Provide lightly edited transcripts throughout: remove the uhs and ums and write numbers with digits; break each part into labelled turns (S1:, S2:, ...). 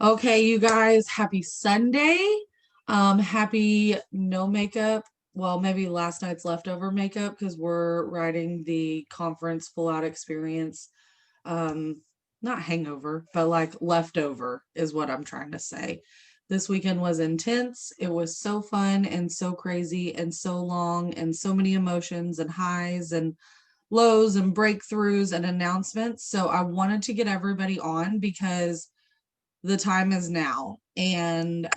S1: Okay, you guys, happy Sunday. Happy no makeup. Well, maybe last night's leftover makeup because we're writing the conference full out experience. Um, Not hangover, but like leftover is what I'm trying to say. This weekend was intense. It was so fun and so crazy and so long and so many emotions and highs and lows and breakthroughs and announcements. So I wanted to get everybody on because the time is now. And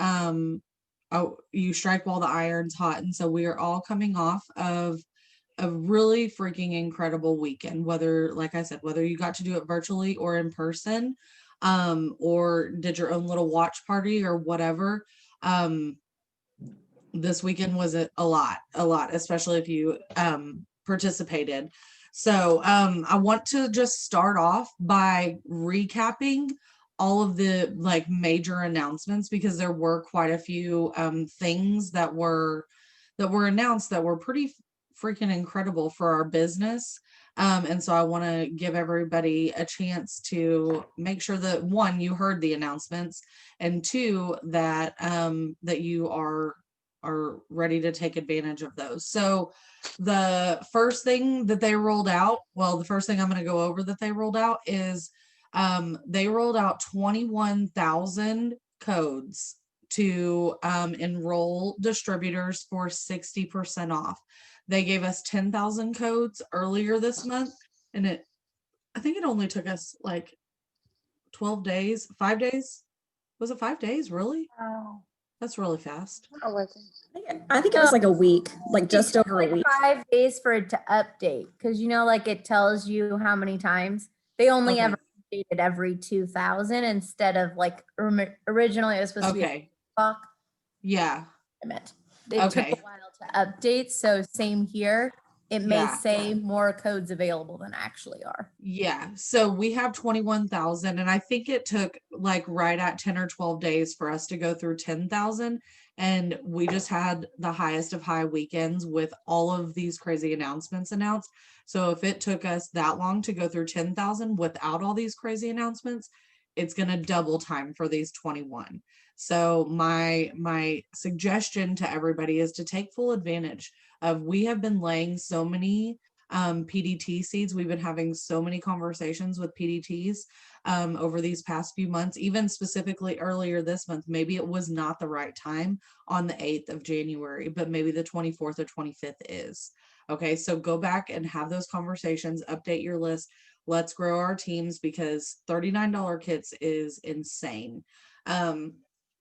S1: oh, you strike while the iron's hot. And so we are all coming off of a really freaking incredible weekend, whether, like I said, whether you got to do it virtually or in person, or did your own little watch party or whatever. Um, this weekend was a lot, especially if you participated. So I want to just start off by recapping all of the like major announcements because there were quite a few things that were announced that were pretty freaking incredible for our business. And so I want to give everybody a chance to make sure that one, you heard the announcements, and two, that you are ready to take advantage of those. So the first thing that they rolled out, well, the first thing I'm going to go over that they rolled out is they rolled out 21,000 codes to enroll distributors for 60% off. They gave us 10,000 codes earlier this month, and I think it only took us like 12 days, 5 days. Was it 5 days? Really?
S2: Oh,
S1: That's really fast.
S2: what was it?
S3: I think it was like a week, like
S2: It
S3: just
S2: took
S3: over a
S2: like
S3: week.
S2: 5 days for it to update because like it tells you how many times they only
S1: Okay.
S2: ever updated every 2000 instead of like originally it was supposed to be a
S1: Okay.
S2: clock
S1: Yeah.
S2: limit. It took a
S1: Okay.
S2: while to update, so same here. It may
S1: Yeah.
S2: say more codes available than actually are.
S1: Yeah. So we have 21,000, and I think it took like right at 10 or 12 days for us to go through 10,000. And we just had the highest of high weekends with all of these crazy announcements announced. So if it took us that long to go through 10,000 without all these crazy announcements, it's going to double time for these 21. So my suggestion to everybody is to take full advantage of, we have been laying so many PDT seeds. We've been having so many conversations with PDTs over these past few months, even specifically earlier this month. Maybe it was not the right time on the 8th of January, but maybe the 24th or 25th is. Okay, so go back and have those conversations, update your list. Let's grow our teams because $39 kits is insane.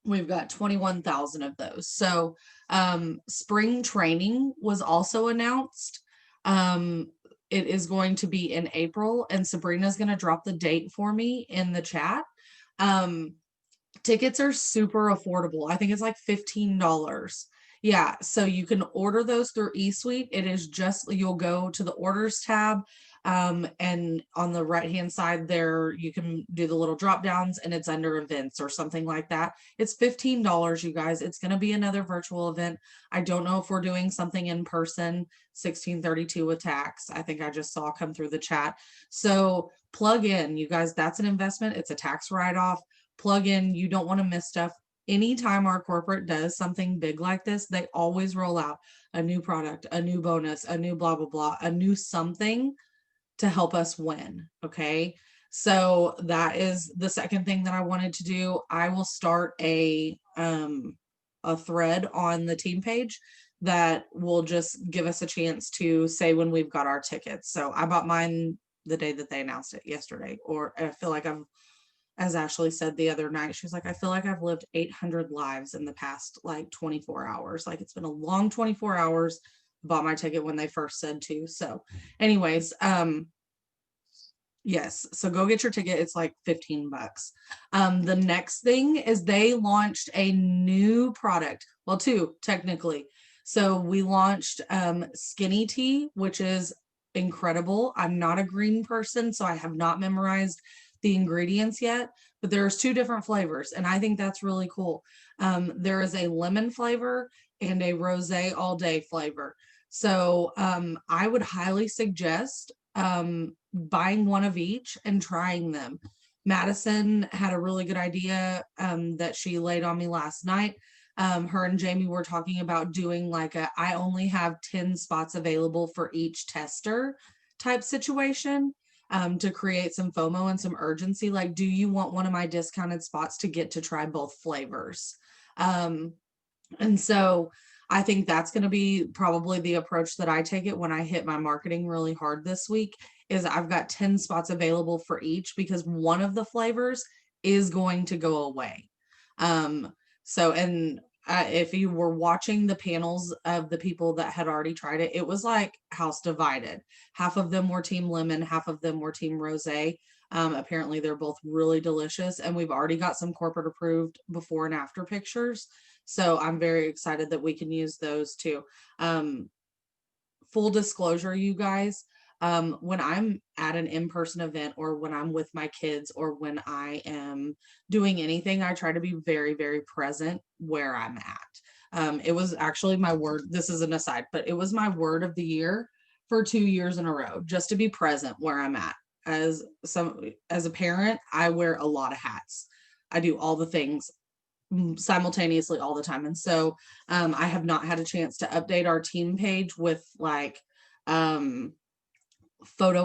S1: We've got 21,000 of those. So spring training was also announced. It is going to be in April, and Sabrina's going to drop the date for me in the chat. Um, Tickets are super affordable. I think it's like $15. Yeah, so you can order those through eSuite. It is just, you'll go to the orders tab, and on the right hand side there, you can do the little drop downs, and it's under events or something like that. It's $15, you guys. It's going to be another virtual event. I don't know if we're doing something in person. 1632 with tax, I think I just saw come through the chat. So plug in, you guys. That's an investment. It's a tax write-off. Plug in. You don't want to miss stuff. Anytime our corporate does something big like this, they always roll out a new product, a new bonus, a new blah blah blah, a new something to help us win. Okay, so that is the second thing that I wanted to do. I will start a thread on the team page that will just give us a chance to say when we've got our tickets. So I bought mine the day that they announced it, yesterday. Or I feel like I've, as Ashley said the other night, she's like, I feel like I've lived 800 lives in the past like 24 hours. Like, it's been a long 24 hours. Bought my ticket when they first said to. So anyways, yes, so go get your ticket. It's like $15. The next thing is they launched a new product. Well, two technically. So we launched Skinny Tea, which is incredible. I'm not a green person, so I have not memorized the ingredients yet, but there's two different flavors, and I think that's really cool. There is a lemon flavor and a rosé all day flavor. So I would highly suggest buying one of each and trying them. Madison had a really good idea that she laid on me last night. Her and Jamie were talking about doing like I only have 10 spots available for each tester type situation, to create some FOMO and some urgency. Like, do you want one of my discounted spots to get to try both flavors? And so I think that's going to be probably the approach that I take it when I hit my marketing really hard this week, is I've got 10 spots available for each because one of the flavors is going to go away. So, and if you were watching the panels of the people that had already tried it, it was like house divided. Half of them were team lemon, half of them were team rosé. Apparently they're both really delicious, and we've already got some corporate approved before and after pictures. So I'm very excited that we can use those too. Full disclosure, you guys, when I'm at an in-person event or when I'm with my kids or when I am doing anything, I try to be very, very present where I'm at. It was actually my word, this is an aside, but it was my word of the year for 2 years in a row, just to be present where I'm at. As a parent, I wear a lot of hats. I do all the things simultaneously all the time. And so I have not had a chance to update our team page with like photo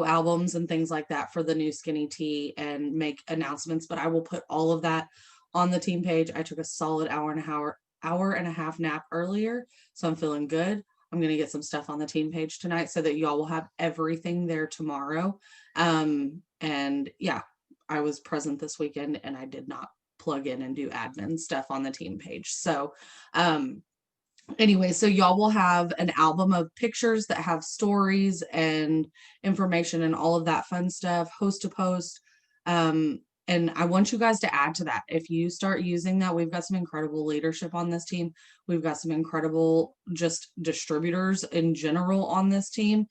S1: albums and things like that for the new skinny tea and make announcements, but I will put all of that on the team page. I took a solid hour and a half nap earlier, so I'm feeling good. I'm going to get some stuff on the team page tonight so that y'all will have everything there tomorrow. And yeah, I was present this weekend and I did not plug in and do admin stuff on the team page. So anyway, so y'all will have an album of pictures that have stories and information and all of that fun stuff, host to post. And I want you guys to add to that. If you start using that, we've got some incredible leadership on this team. We've got some incredible just distributors in general on this team.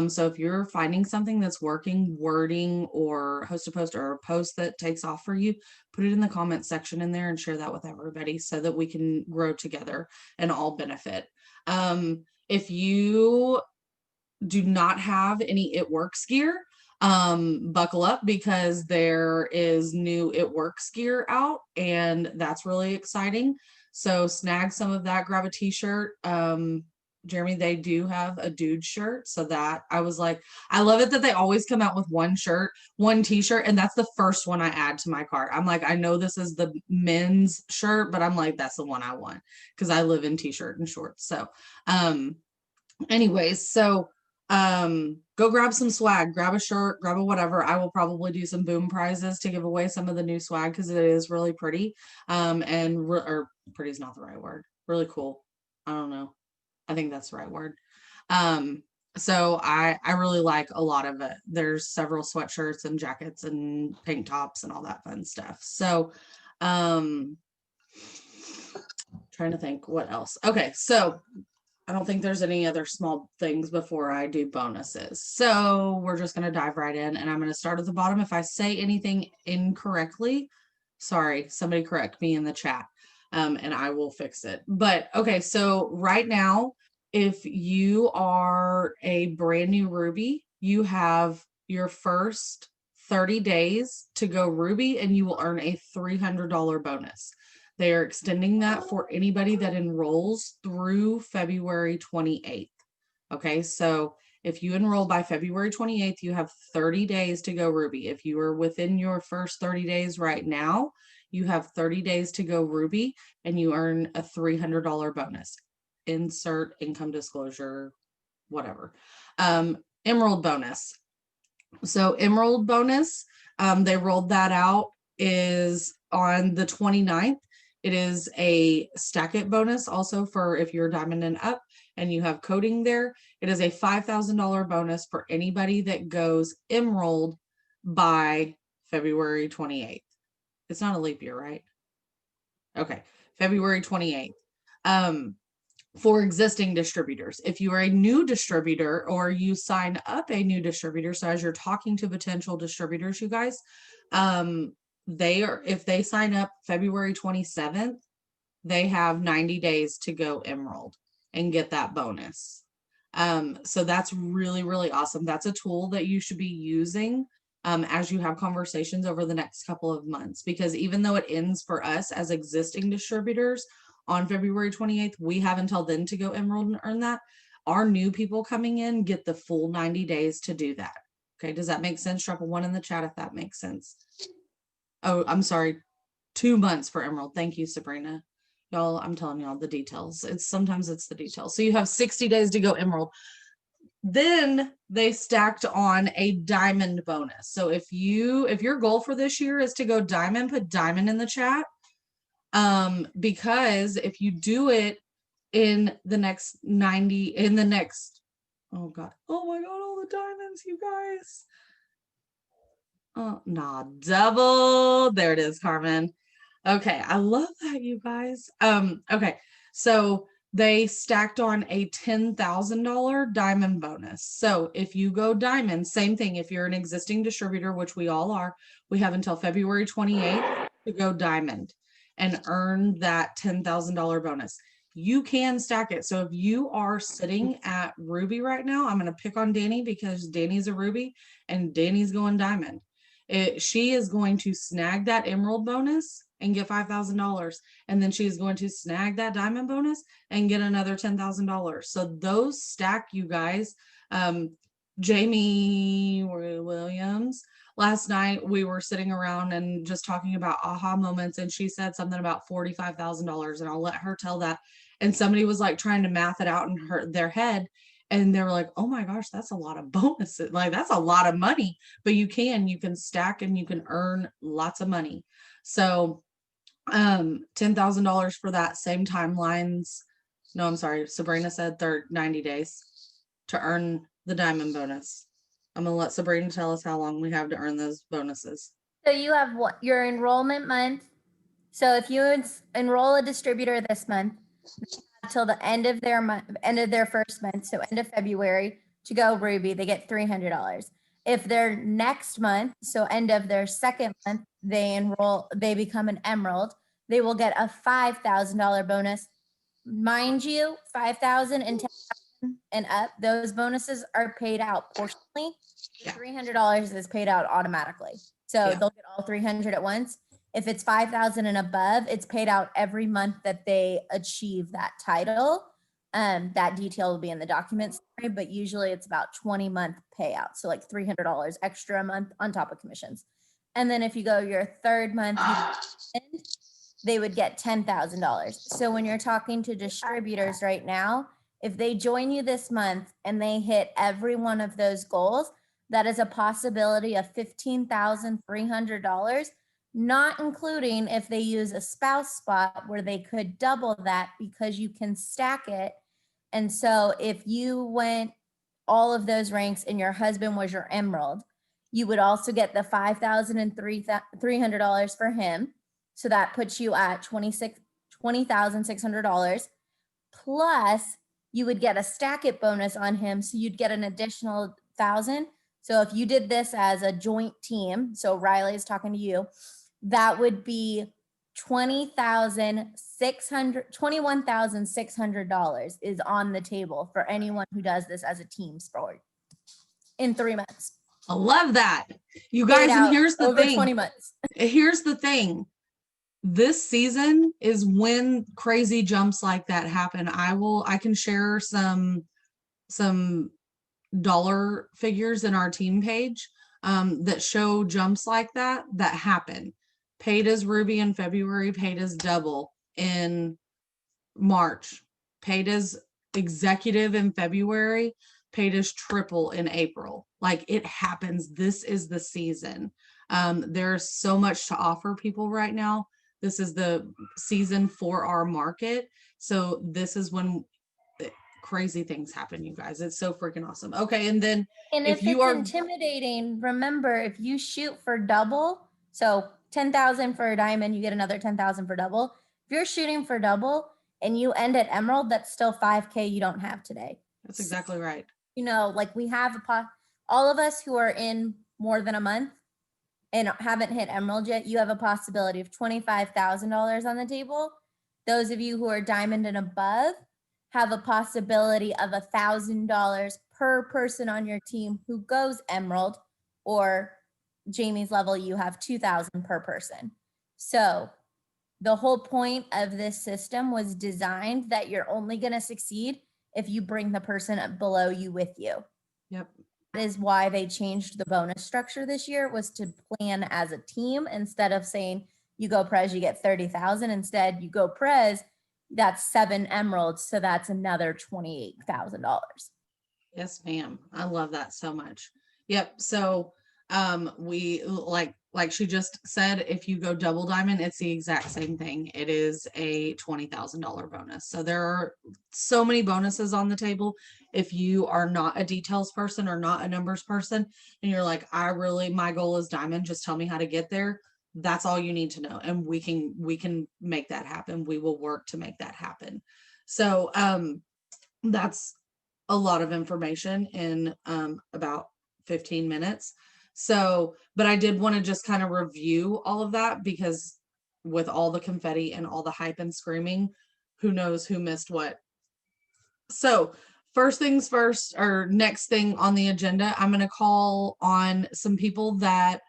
S1: So if you're finding something that's working, wording or host to post or a post that takes off for you, put it in the comment section in there and share that with everybody so that we can grow together and all benefit. If you do not have any It Works gear, buckle up because there is new It Works gear out and that's really exciting. So snag some of that, grab a t-shirt. Jeremy, they do have a dude shirt. So that I was like, I love it that they always come out with one shirt, one t-shirt, and that's the first one I add to my cart. I'm like, I know this is the men's shirt, but I'm like, that's the one I want because I live in t-shirt and shorts. So anyways, so go grab some swag, grab a shirt, grab a whatever. I will probably do some boom prizes to give away some of the new swag because it is really pretty. Or pretty is not the right word. Really cool. I don't know. I think that's the right word. So I really like a lot of it. There's several sweatshirts and jackets and tank tops and all that fun stuff. So trying to think what else. Okay, so I don't think there's any other small things before I do bonuses. So we're just going to dive right in and I'm going to start at the bottom. If I say anything incorrectly, sorry, somebody correct me in the chat and I will fix it. But okay, so right now, if you are a brand new Ruby, you have your first 30 days to go Ruby and you will earn a $300 bonus. They are extending that for anybody that enrolls through February 28th. Okay, so if you enroll by February 28th, you have 30 days to go Ruby. If you are within your first 30 days right now, you have 30 days to go Ruby and you earn a $300 bonus. Insert income disclosure, whatever. Emerald bonus. So Emerald bonus, they rolled that out is on the 29th. It is a stack it bonus also for if you're diamond and up and you have coding there. It is a $5,000 bonus for anybody that goes Emerald by February 28th. It's not a leap year, right? Okay, February 28th. For existing distributors. If you are a new distributor or you sign up a new distributor, so as you're talking to potential distributors, you guys, if they sign up February 27th, they have 90 days to go Emerald and get that bonus. So that's really, really awesome. That's a tool that you should be using as you have conversations over the next couple of months, because even though it ends for us as existing distributors on February 28th, we have until then to go Emerald and earn that. Our new people coming in get the full 90 days to do that. Okay, does that make sense? Drop a 1 in the chat if that makes sense. Oh, I'm sorry. 2 months for Emerald. Thank you, Sabrina. Y'all, I'm telling y'all the details. Sometimes it's the details. So you have 60 days to go Emerald. Then they stacked on a diamond bonus. So if your goal for this year is to go diamond, put diamond in the chat. Because if you do it in the next 90, oh God, oh my God, all the diamonds, you guys. Oh, nah, double. There it is, Carmen. Okay, I love that, you guys. Okay, so they stacked on a $10,000 diamond bonus. So if you go diamond, same thing. If you're an existing distributor, which we all are, we have until February 28th to go diamond and earn that $10,000 bonus. You can stack it. So if you are sitting at Ruby right now, I'm going to pick on Danny because Danny's a Ruby and Danny's going diamond. She is going to snag that Emerald bonus and get $5,000. And then she's going to snag that diamond bonus and get another $10,000. So those stack, you guys. Jamie Williams, last night we were sitting around and just talking about aha moments, and she said something about $45,000, and I'll let her tell that. And somebody was like trying to math it out in their head, and they were like, oh my gosh, that's a lot of bonuses. Like, that's a lot of money, but you can stack and you can earn lots of money. So $10,000 for that, same timelines. No, I'm sorry. Sabrina said 90 days to earn the diamond bonus. I'm gonna let Sabrina tell us how long we have to earn those bonuses.
S2: So you have your enrollment month. So if you enroll a distributor this month, till the end of their first month, so end of February, to go Ruby, they get $300. If their next month, so end of their second month, they become an Emerald, they will get a $5,000 bonus. Mind you, 5,000 and 10,000 and up, those bonuses are paid out portionally.
S1: Yeah.
S2: $300 is paid out automatically. So
S1: Yeah.
S2: they'll get all 300 at once. If it's 5,000 and above, it's paid out every month that they achieve that title. That detail will be in the document summary, but usually it's about 20-month payout. So like $300 extra a month on top of commissions. And then if you go your third month, they would get $10,000. So when you're talking to distributors right now, if they join you this month and they hit every one of those goals, that is a possibility of $15,300, not including if they use a spouse spot where they could double that because you can stack it. And so if you went all of those ranks and your husband was your Emerald, you would also get the $5,000 and $300 for him. So that puts you at $20,600. Plus you would get a stack it bonus on him. So you'd get an additional $1,000. So if you did this as a joint team, so Riley is talking to you, that would be $21,600 is on the table for anyone who does this as a team sport in 3 months.
S1: I love that. You guys, and here's the
S2: over
S1: thing.
S2: 20 months.
S1: Here's the thing. This season is when crazy jumps like that happen. I can share some dollar figures in our team page that show jumps like that happen. Paid as Ruby in February, paid as double in March, paid as executive in February, paid as triple in April. Like, it happens. This is the season. There's so much to offer people right now. This is the season for our market. So this is when crazy things happen, you guys. It's so freaking awesome. Okay, and then
S2: if you are intimidating, remember, if you shoot for double, so 10,000 for a diamond, you get another 10,000 for double. If you're shooting for double and you end at Emerald, that's still $5,000 you don't have today.
S1: That's exactly right.
S2: You know, like we have all of us who are in more than a month and haven't hit Emerald yet, you have a possibility of $25,000 on the table. Those of you who are diamond and above have a possibility of $1,000 per person on your team who goes Emerald, or Jamie's level, you have 2,000 per person. So the whole point of this system was designed that you're only going to succeed if you bring the person up below you with you.
S1: Yep.
S2: That is why they changed the bonus structure this year, was to plan as a team instead of saying you go Prez, you get 30,000. Instead, you go Prez, that's 7 emeralds. So that's another $28,000.
S1: Yes, ma'am. I love that so much. Yep. So we like she just said, if you go double diamond, it's the exact same thing. It is a $20,000 bonus. So there are so many bonuses on the table. If you are not a details person or not a numbers person, and you're like, my goal is diamond, just tell me how to get there. That's all you need to know. And we can make that happen. We will work to make that happen. So that's a lot of information in about 15 minutes. So, but I did want to just kind of review all of that, because with all the confetti and all the hype and screaming, who knows who missed what. So first things first, or next thing on the agenda, I'm going to call on some people that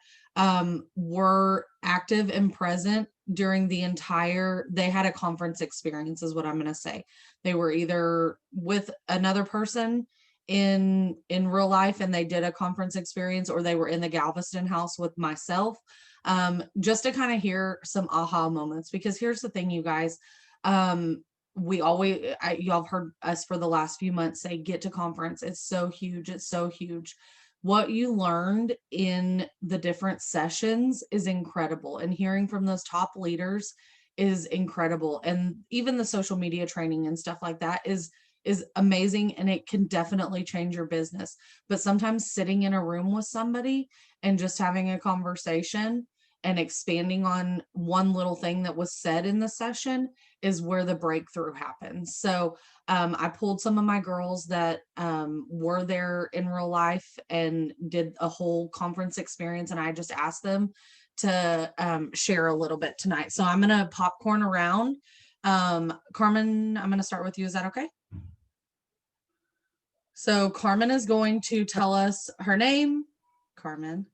S1: were active and present during the entire, they had a conference experience is what I'm going to say. They were either with another person in real life and they did a conference experience, or they were in the Galveston house with myself, just to kind of hear some aha moments. Because here's the thing, you guys, y'all have heard us for the last few months say, get to conference. It's so huge. It's so huge. What you learned in the different sessions is incredible, and hearing from those top leaders is incredible. And even the social media training and stuff like that is amazing, and it can definitely change your business. But sometimes sitting in a room with somebody and just having a conversation and expanding on one little thing that was said in the session is where the breakthrough happens. So I pulled some of my girls that were there in real life and did a whole conference experience, and I just asked them to share a little bit tonight. So I'm gonna popcorn around. Carmen, I'm gonna start with you. Is that okay? So Carmen is going to tell us her name, Carmen,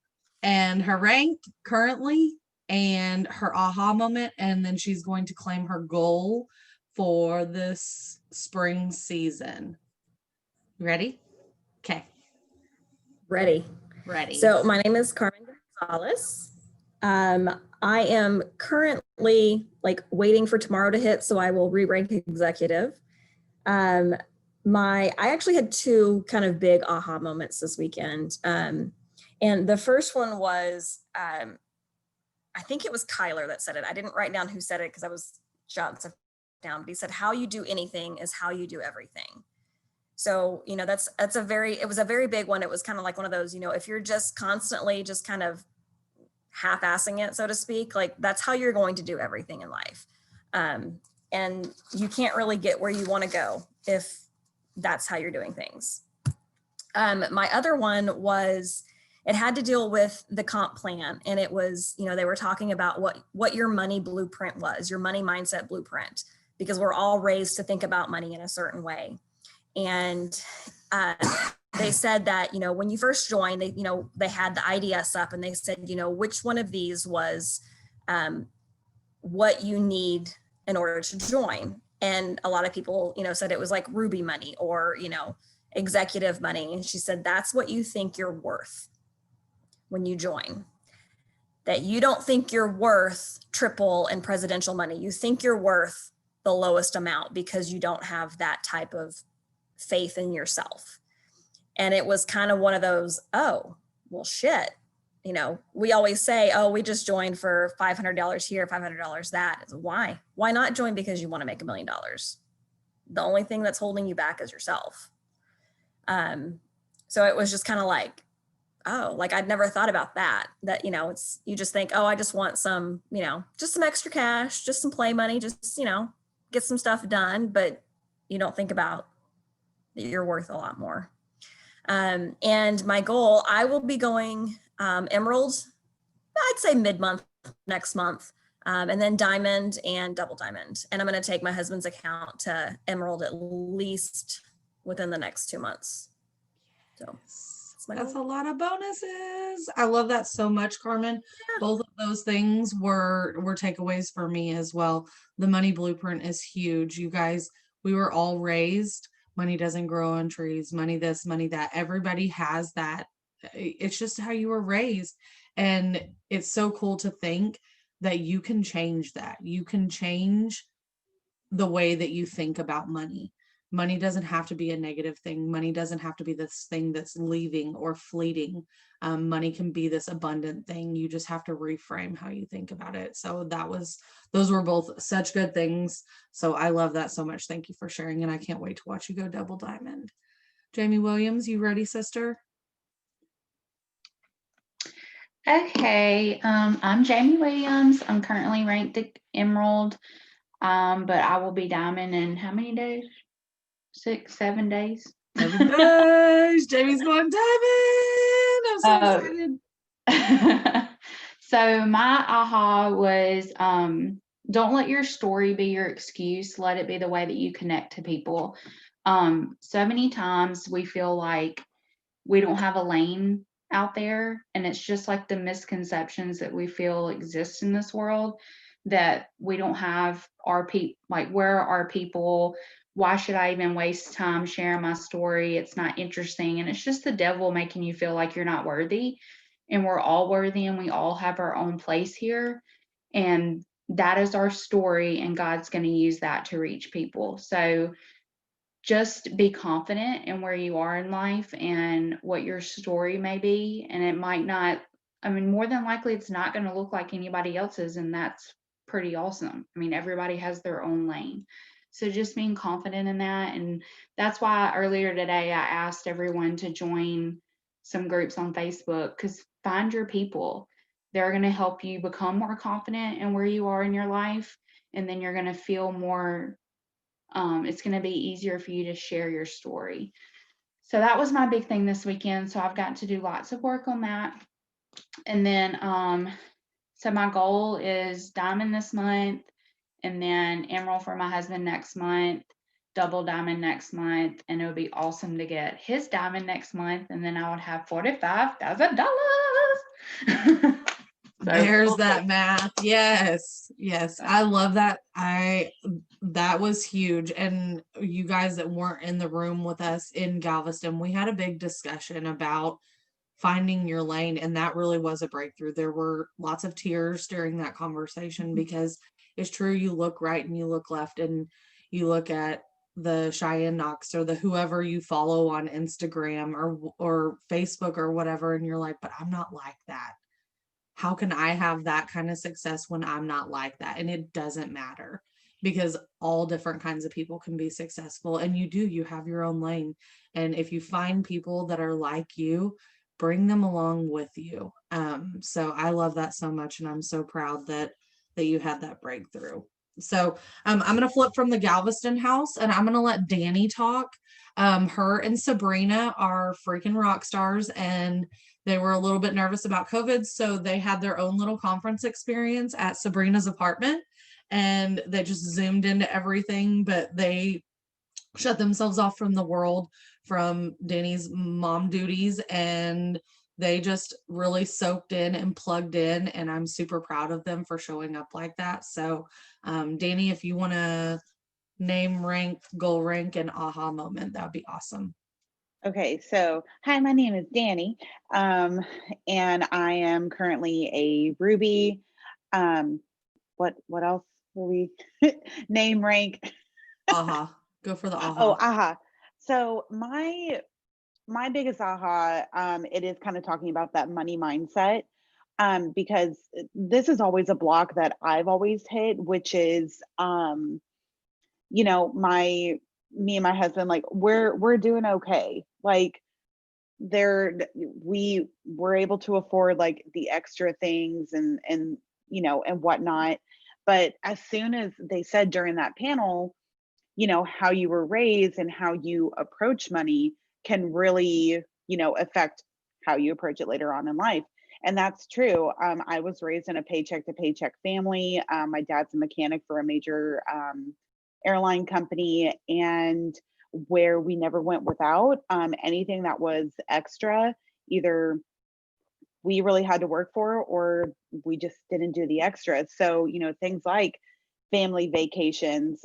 S1: and her rank currently, and her aha moment, and then she's going to claim her goal for this spring season. Ready? Okay.
S3: Ready. So my name is Carmen Gonzalez. I am currently waiting for tomorrow to hit, so I will re-rank executive. I actually had 2 kind of big aha moments this weekend. And the first one was, I think it was Kyler that said it. I didn't write down who said it because I was jotting stuff down, but he said, how you do anything is how you do everything. So, it was a very big one. It was kind of like one of those, if you're just constantly just kind of half-assing it, so to speak, that's how you're going to do everything in life. And you can't really get where you want to go if that's how you're doing things. My other one was, it had to deal with the comp plan. And it was, they were talking about what your money blueprint was, your money mindset blueprint, because we're all raised to think about money in a certain way. And they said that, when you first joined, they had the IDS up, and they said, which one of these was what you need in order to join. And a lot of people, said it was like Ruby money or, executive money. And she said, that's what you think you're worth when you join. That you don't think you're worth triple and presidential money. You think you're worth the lowest amount because you don't have that type of faith in yourself. And it was kind of one of those, oh, well, shit. We always say, oh, we just joined for $500 here, $500 that. Why? Why not join because you want to make $1 million? The only thing that's holding you back is yourself. So it was just kind of like, oh, I'd never thought about that, it's, you just think, oh, I just want some, just some extra cash, just some play money, just, get some stuff done. But you don't think about that you're worth a lot more. And my goal, I will be going Emerald, I'd say mid-month next month, and then Diamond and Double Diamond. And I'm going to take my husband's account to Emerald at least within the next 2 months. So my
S1: That's a
S3: goal.
S1: lot of bonuses. I love that so much, Carmen.
S3: Yeah.
S1: Both of those things were takeaways for me as well. The money blueprint is huge. You guys, we were all raised, money doesn't grow on trees, money this, money that. Everybody has that. It's just how you were raised. And it's so cool to think that you can change that. You can change the way that you think about money. Money doesn't have to be a negative thing. Money doesn't have to be this thing that's leaving or fleeting. Money can be this abundant thing. You just have to reframe how you think about it. So those were both such good things. So I love that so much. Thank you for sharing. And I can't wait to watch you go double diamond. Jamie Williams, you ready, sister?
S4: Okay, I'm Jamie Williams. I'm currently ranked at Emerald, but I will be diamond in how many days? 6, 7 days.
S1: 7 days. Jamie's going diamond. I'm so excited.
S4: So my aha was, don't let your story be your excuse. Let it be the way that you connect to people. So many times we feel like we don't have a lane out there, and it's just like the misconceptions that we feel exist in this world, that we don't have our people, like, where are our people? Why should I even waste time sharing my story? It's not interesting. And it's just the devil making you feel like you're not worthy. And we're all worthy, and we all have our own place here. And that is our story, and God's going to use that to reach people. So just be confident in where you are in life and what your story may be. And it might not, I mean, more than likely, it's not going to look like anybody else's. And that's pretty awesome. I mean, everybody has their own lane. So just being confident in that. And that's why earlier today, I asked everyone to join some groups on Facebook, because find your people. They're going to help you become more confident in where you are in your life. And then you're going to feel more, it's going to be easier for you to share your story. So that was my big thing this weekend. So I've got to do lots of work on that. And then, so my goal is diamond this month, and then emerald for my husband next month, double diamond next month. And it would be awesome to get his diamond next month. And then I would have $45,000.
S1: There's that math. Yes. I love that. That was huge. And you guys that weren't in the room with us in Galveston, we had a big discussion about finding your lane. And that really was a breakthrough. There were lots of tears during that conversation, because it's true. You look right and you look left, and you look at the Cheyenne Knox or the whoever you follow on Instagram or Facebook or whatever. And you're like, but I'm not like that. How can I have that kind of success when I'm not like that? And it doesn't matter, because all different kinds of people can be successful, and you have your own lane. And if you find people that are like you, bring them along with you. So I love that so much. And I'm so proud that you had that breakthrough. So I'm going to flip from the Galveston house, and I'm going to let Danny talk. Her and Sabrina are freaking rock stars, and they were a little bit nervous about COVID. So they had their own little conference experience at Sabrina's apartment, and they just zoomed into everything, but they shut themselves off from the world, from Danny's mom duties, and they just really soaked in and plugged in. And I'm super proud of them for showing up like that. So Danny, if you want to name, rank, goal rank, and aha moment, that would be awesome.
S5: Okay, so hi, my name is Danny, and I am currently a Ruby. What else were we? Name, rank.
S1: Aha. Go for the aha.
S5: Oh, aha. So my biggest aha, it is kind of talking about that money mindset, because this is always a block that I've always hit, which is, me and my husband, like we're doing okay. Like we were able to afford like the extra things and and whatnot. But as soon as they said during that panel, how you were raised and how you approach money can really, affect how you approach it later on in life. And that's true. I was raised in a paycheck to paycheck family. My dad's a mechanic for a major airline company, and where we never went without anything that was extra. either we really had to work for, or we just didn't do the extras. So, things like family vacations.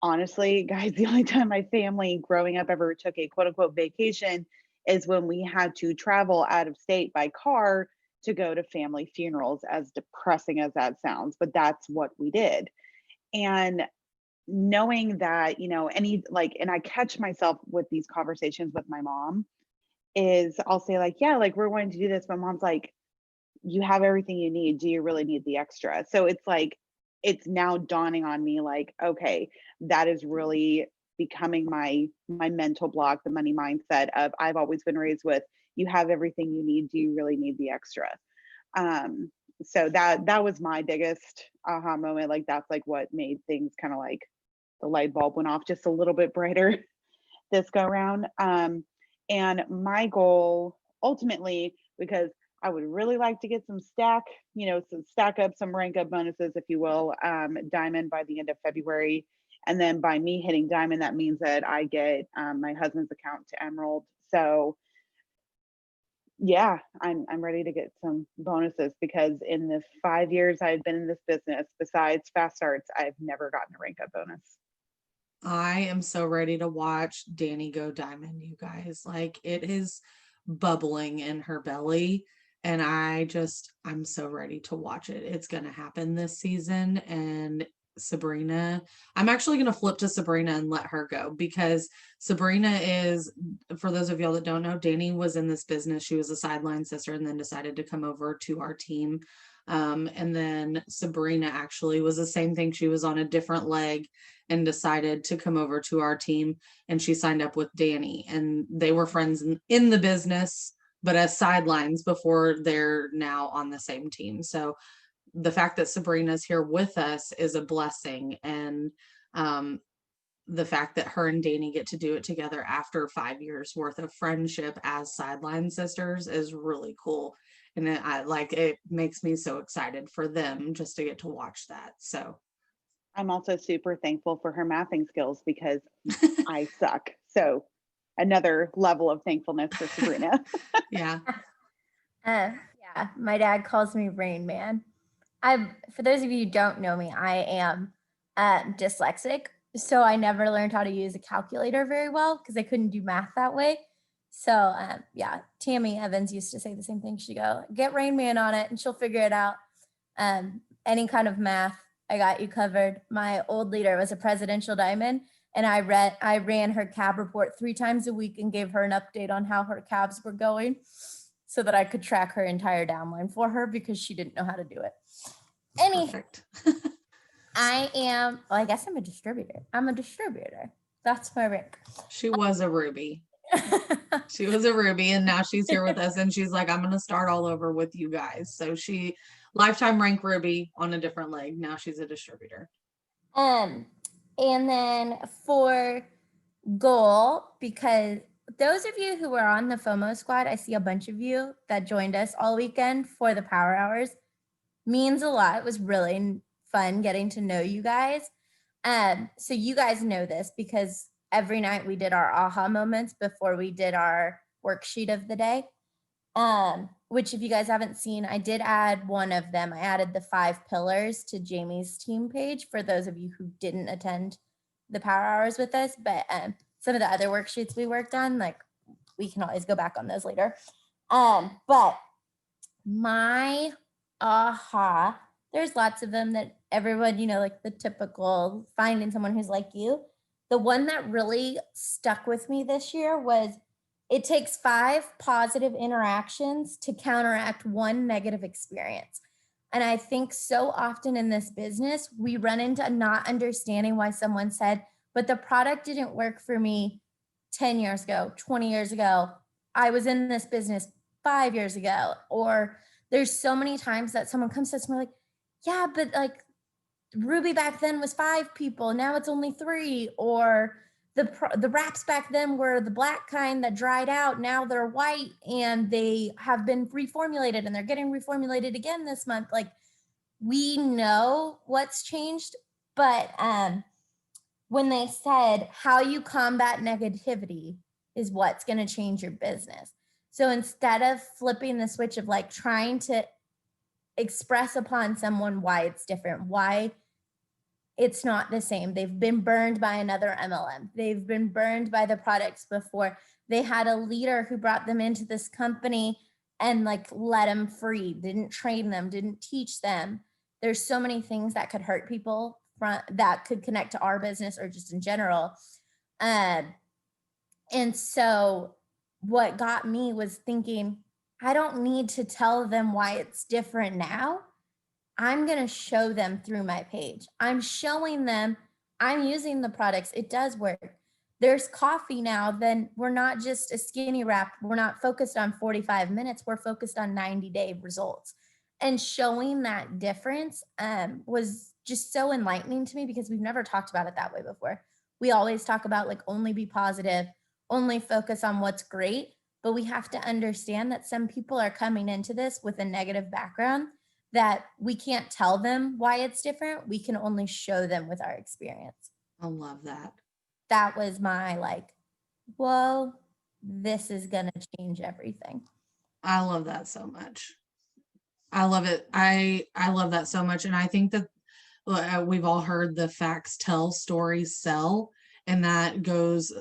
S5: Honestly, guys, the only time my family growing up ever took a quote unquote vacation is when we had to travel out of state by car to go to family funerals, as depressing as that sounds, but that's what we did. And knowing that, and I catch myself with these conversations with my mom, is I'll say like, yeah, like we're going to do this. My mom's like, you have everything you need. Do you really need the extra? So it's like, it's now dawning on me like, okay, that is really becoming my mental block, the money mindset of I've always been raised with, you have everything you need. Do you really need the extra? So that was my biggest aha moment. Like that's like what made things kind of like the light bulb went off just a little bit brighter this go round. And my goal ultimately, because I would really like to get some stack up some rank up bonuses, if you will, diamond by the end of February. And then by me hitting diamond, that means that I get my husband's account to emerald. So yeah, I'm ready to get some bonuses, because in the 5 years I've been in this business, besides fast starts, I've never gotten a rank up bonus.
S1: I am so ready to watch Danny go diamond, you guys. Like it is bubbling in her belly. And I'm so ready to watch it. It's going to happen this season. And Sabrina, I'm actually going to flip to Sabrina and let her go, because Sabrina is, for those of y'all that don't know, Danny was in this business. She was a sideline sister and then decided to come over to our team. And then Sabrina actually was the same thing. She was on a different leg and decided to come over to our team, and she signed up with Danny, and they were friends in the business, but as sidelines before they're now on the same team. So the fact that Sabrina's here with us is a blessing. And the fact that her and Danny get to do it together after 5 years worth of friendship as sideline sisters is really cool. And it makes me so excited for them just to get to watch that. So
S5: I'm also super thankful for her mathing skills, because I suck. So another level of thankfulness for Sabrina.
S1: yeah.
S2: Yeah, my dad calls me Rain Man. For those of you who don't know me, I am dyslexic, so I never learned how to use a calculator very well because I couldn't do math that way. So yeah, Tammy Evans used to say the same thing. She'd go, get Rain Man on it and she'll figure it out. Any kind of math, I got you covered. My old leader was a presidential diamond, and I ran her cab report 3 times a week and gave her an update on how her cabs were going, so that I could track her entire downline for her, because she didn't know how to do it.
S1: Perfect.
S2: I guess I'm a distributor. That's my rank.
S1: She was a Ruby. She was a Ruby, and now she's here with us, and she's like, I'm going to start all over with you guys. So she lifetime rank Ruby on a different leg. Now she's a distributor.
S2: And then for goal, because those of you who were on the FOMO squad, I see a bunch of you that joined us all weekend for the power hours. Means a lot. It was really fun getting to know you guys. So you guys know this, because every night we did our aha moments before we did our worksheet of the day. Which, if you guys haven't seen, I did add one of them. I added the 5 pillars to Jamie's team page for those of you who didn't attend the power hours with us. But some of the other worksheets we worked on, like, we can always go back on those later. But my aha, there's lots of them that everyone, like the typical finding someone who's like you. The one that really stuck with me this year was, it takes 5 positive interactions to counteract 1 negative experience. And I think so often in this business, we run into not understanding why someone said, but the product didn't work for me 10 years ago, 20 years ago. I was in this business 5 years ago. Or there's so many times that someone comes to us and we're like, yeah, but like Ruby back then was 5 people. Now it's only 3. Or the wraps back then were the black kind that dried out. Now they're white and they have been reformulated, and they're getting reformulated again this month. Like, we know what's changed, but when they said how you combat negativity is what's going to change your business. So instead of flipping the switch of like trying to express upon someone why it's different, why it's not the same. They've been burned by another MLM. They've been burned by the products before. They had a leader who brought them into this company and like let them free, didn't train them, didn't teach them. There's so many things that could hurt people that could connect to our business or just in general. And so what got me was thinking, I don't need to tell them why it's different now. I'm going to show them through my page. I'm showing them I'm using the products. It does work. There's coffee now. Then we're not just a skinny wrap. We're not focused on 45 minutes. We're focused on 90-day results. And showing that difference was just so enlightening to me because we've never talked about it that way before. We always talk about like only be positive, only focus on what's great. But we have to understand that some people are coming into this with a negative background that we can't tell them why it's different. We can only show them with our experience.
S1: I love that.
S2: That was my like, whoa, this is going to change everything.
S1: I love that so much. I love it. I love that so much. And I think that we've all heard the facts tell, stories sell, and that goes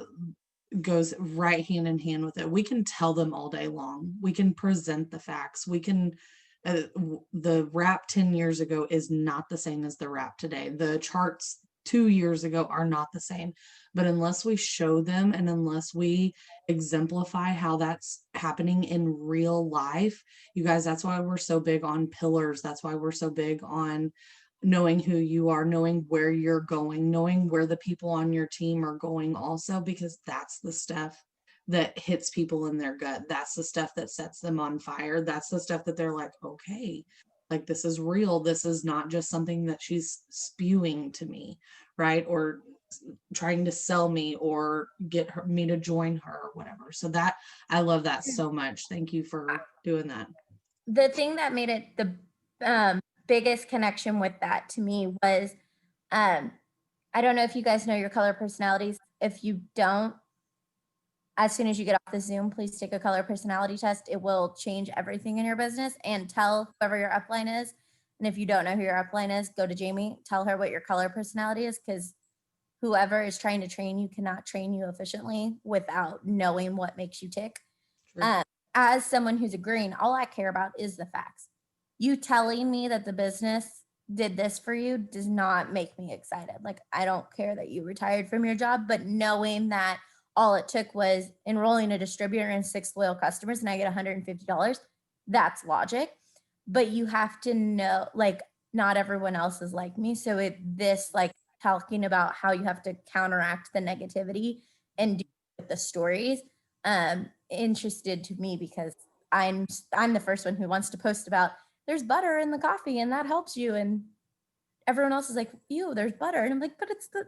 S1: right hand in hand with it. We can tell them all day long. We can present the facts. We can the wrap 10 years ago is not the same as the wrap today. The charts 2 years ago are not the same. But unless we show them and unless we exemplify how that's happening in real life, you guys, that's why we're so big on pillars. That's why we're so big on knowing who you are, knowing where you're going, knowing where the people on your team are going also, because that's the stuff that hits people in their gut. That's the stuff that sets them on fire. That's the stuff that they're like, okay, like this is real. This is not just something that she's spewing to me, right? Or trying to sell me or get me to join her or whatever. So that, I love that so much. Thank you for doing that.
S2: The thing that made it the biggest connection with that to me was, I don't know if you guys know your color personalities. If you don't, as soon as you get off the Zoom, please take a color personality test. It will change everything in your business, and tell whoever your upline is. And if you don't know who your upline is, go to Jamie, tell her what your color personality is, because whoever is trying to train you cannot train you efficiently without knowing what makes you tick. As someone who's a green, all I care about is the facts. You telling me that the business did this for you does not make me excited. Like, I don't care that you retired from your job, but knowing that all it took was enrolling a distributor and 6 loyal customers and I get $150, that's logic. But you have to know, like, not everyone else is like me. So this like talking about how you have to counteract the negativity and do with the stories interested to me, because I'm the first one who wants to post about there's butter in the coffee and that helps you, and everyone else is like, ew, there's butter, and I'm like, but it's the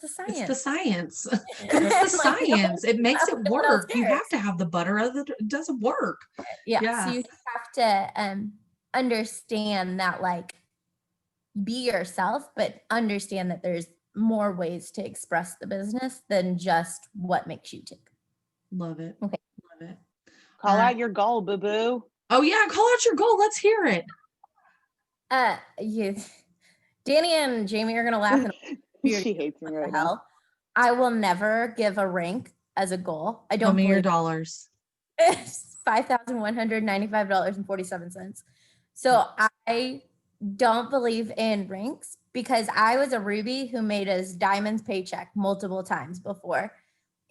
S2: science.
S1: It's the science. It's the
S2: Like,
S1: science. It makes it
S2: no one else
S1: work. You
S2: cares.
S1: have to have the butter, other it doesn't work.
S2: Yeah. So you have to understand that, like, be yourself, but understand that there's more ways to express the business than just what makes you tick.
S1: Love it.
S2: Okay.
S1: Love it.
S5: Call out your goal, boo boo.
S1: Oh yeah, call out your goal. Let's hear it.
S2: Danny and Jamie are gonna laugh.
S5: She hates me right now.
S2: I will never give a rank as a goal. I don't.
S1: Tell me your dollars.
S2: It's $5,195.47. So I don't believe in ranks, because I was a Ruby who made his diamonds paycheck multiple times before.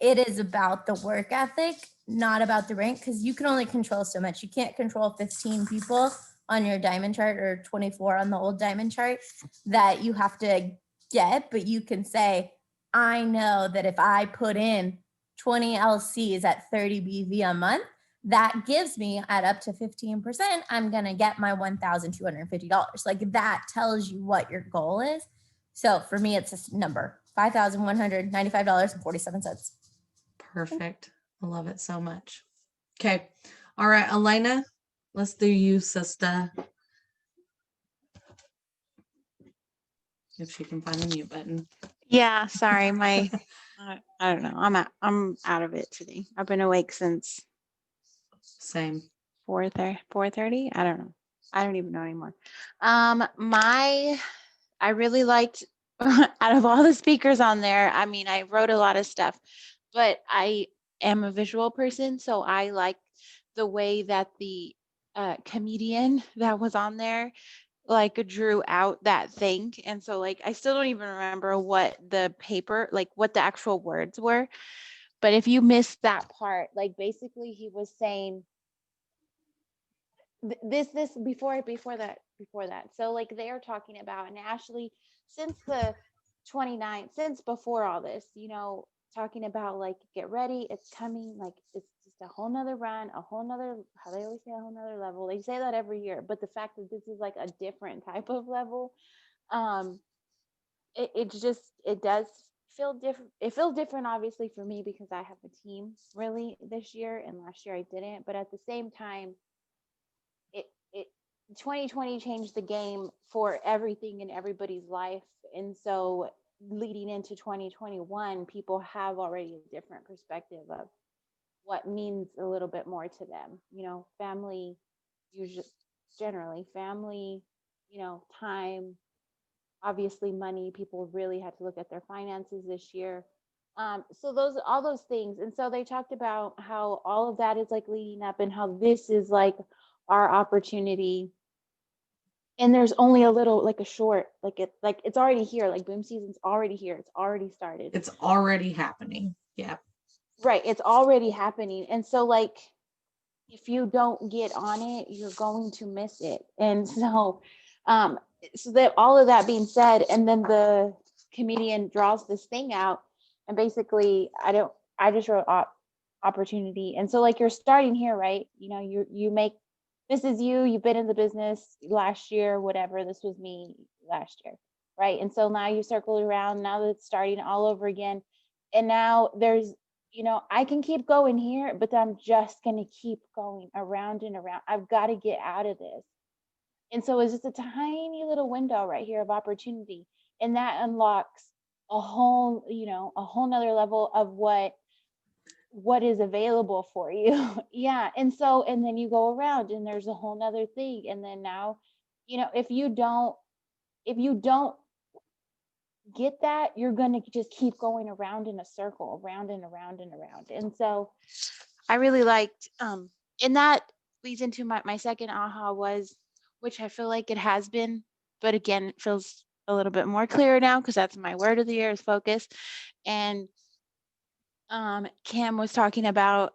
S2: It is about the work ethic, not about the rank, because you can only control so much. You can't control 15 people on your diamond chart, or 24 on the old diamond chart that you have to get, but you can say, I know that if I put in 20 LCs at 30 BV a month, that gives me at up to 15%, I'm going to get my $1,250. Like, that tells you what your goal is. So for me, it's a number, $5,195.47.
S1: Perfect. I love it so much. Okay. All right, Elena, let's do you, sister. If she can find the mute button.
S6: Yeah, sorry, I don't know. I'm out of it today. I've been awake since
S1: Same.
S6: 4:30. I don't know. I don't even know anymore. I really liked out of all the speakers on there. I mean, I wrote a lot of stuff, but I am a visual person, so I like the way that the comedian that was on there like drew out that thing. And so like I still don't even remember what the paper, like what the actual words were. But if you missed that part, like basically he was saying this before that. So like they're talking about, and Ashley, since the 29th, since before all this, talking about like get ready, it's coming, like it's just a whole nother run, a whole nother, how they always say, a whole nother level. They say that every year, but the fact that this is like a different type of level, um it's just, it does feel different. It feels different obviously for me because I have a team really this year, and last year I didn't. But at the same time, it 2020 changed the game for everything in everybody's life. And so leading into 2021, people have already a different perspective of what means a little bit more to them. Family, usually, generally family, time, obviously money. People really had to look at their finances this year. So all those things. And so they talked about how all of that is like leading up, and how this is like our opportunity. And there's only a little, like a short, like it's already here. Like boom season's already here. It's already started.
S1: It's already happening. Yeah.
S6: Right. It's already happening. And so like, if you don't get on it, you're going to miss it. And so that all of that being said, and then the comedian draws this thing out, and basically I just wrote opportunity. And so like you're starting here, right? You make, this is you've been in the business last year, whatever. This was me last year, right? And so now you circle around, now that it's starting all over again. And now there's, I can keep going here, but I'm just going to keep going around and around. I've got to get out of this. And so it's just a tiny little window right here of opportunity. And that unlocks a whole nother level of what is available for you. Yeah. And then you go around, and there's a whole nother thing. And then now, if you don't get that, you're going to just keep going around in a circle, around and around and around. And so I really liked, and that leads into my second aha was, which I feel like it has been, but again, it feels a little bit more clear now because that's my word of the year is focus. And Kim was talking about,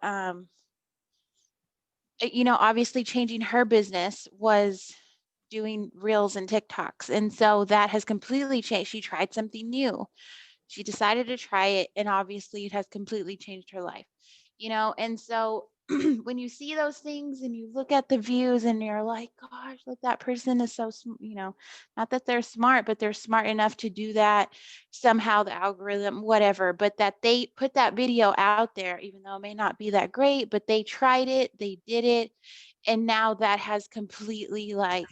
S6: obviously changing her business was doing reels and TikToks. And so that has completely changed. She tried something new. She decided to try it, and obviously it has completely changed her life, And so when you see those things and you look at the views and you're like, gosh, like that person is so, not that they're smart, but they're smart enough to do that somehow, the algorithm, whatever, but that they put that video out there, even though it may not be that great, but they tried it, they did it. And now that has completely like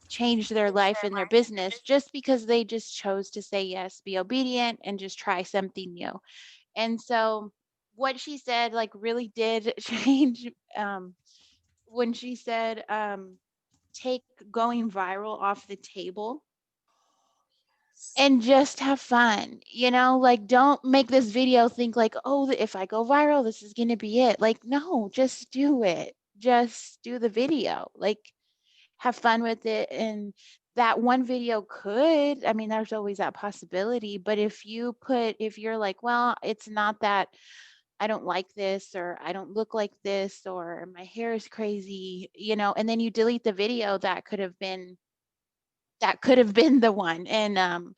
S6: changed their life and their business just because they just chose to say yes, be obedient, and just try something new. And so what she said like really did change, when she said, take going viral off the table and just have fun, like don't make this video think like, oh, if I go viral, this is going to be it. Like, no, just do it. Just do the video. Like, have fun with it. And that one video could, I mean, there's always that possibility, but if you're like, well, it's not that I don't like this, or I don't look like this, or my hair is crazy, and then you delete the video, that could have been the one. And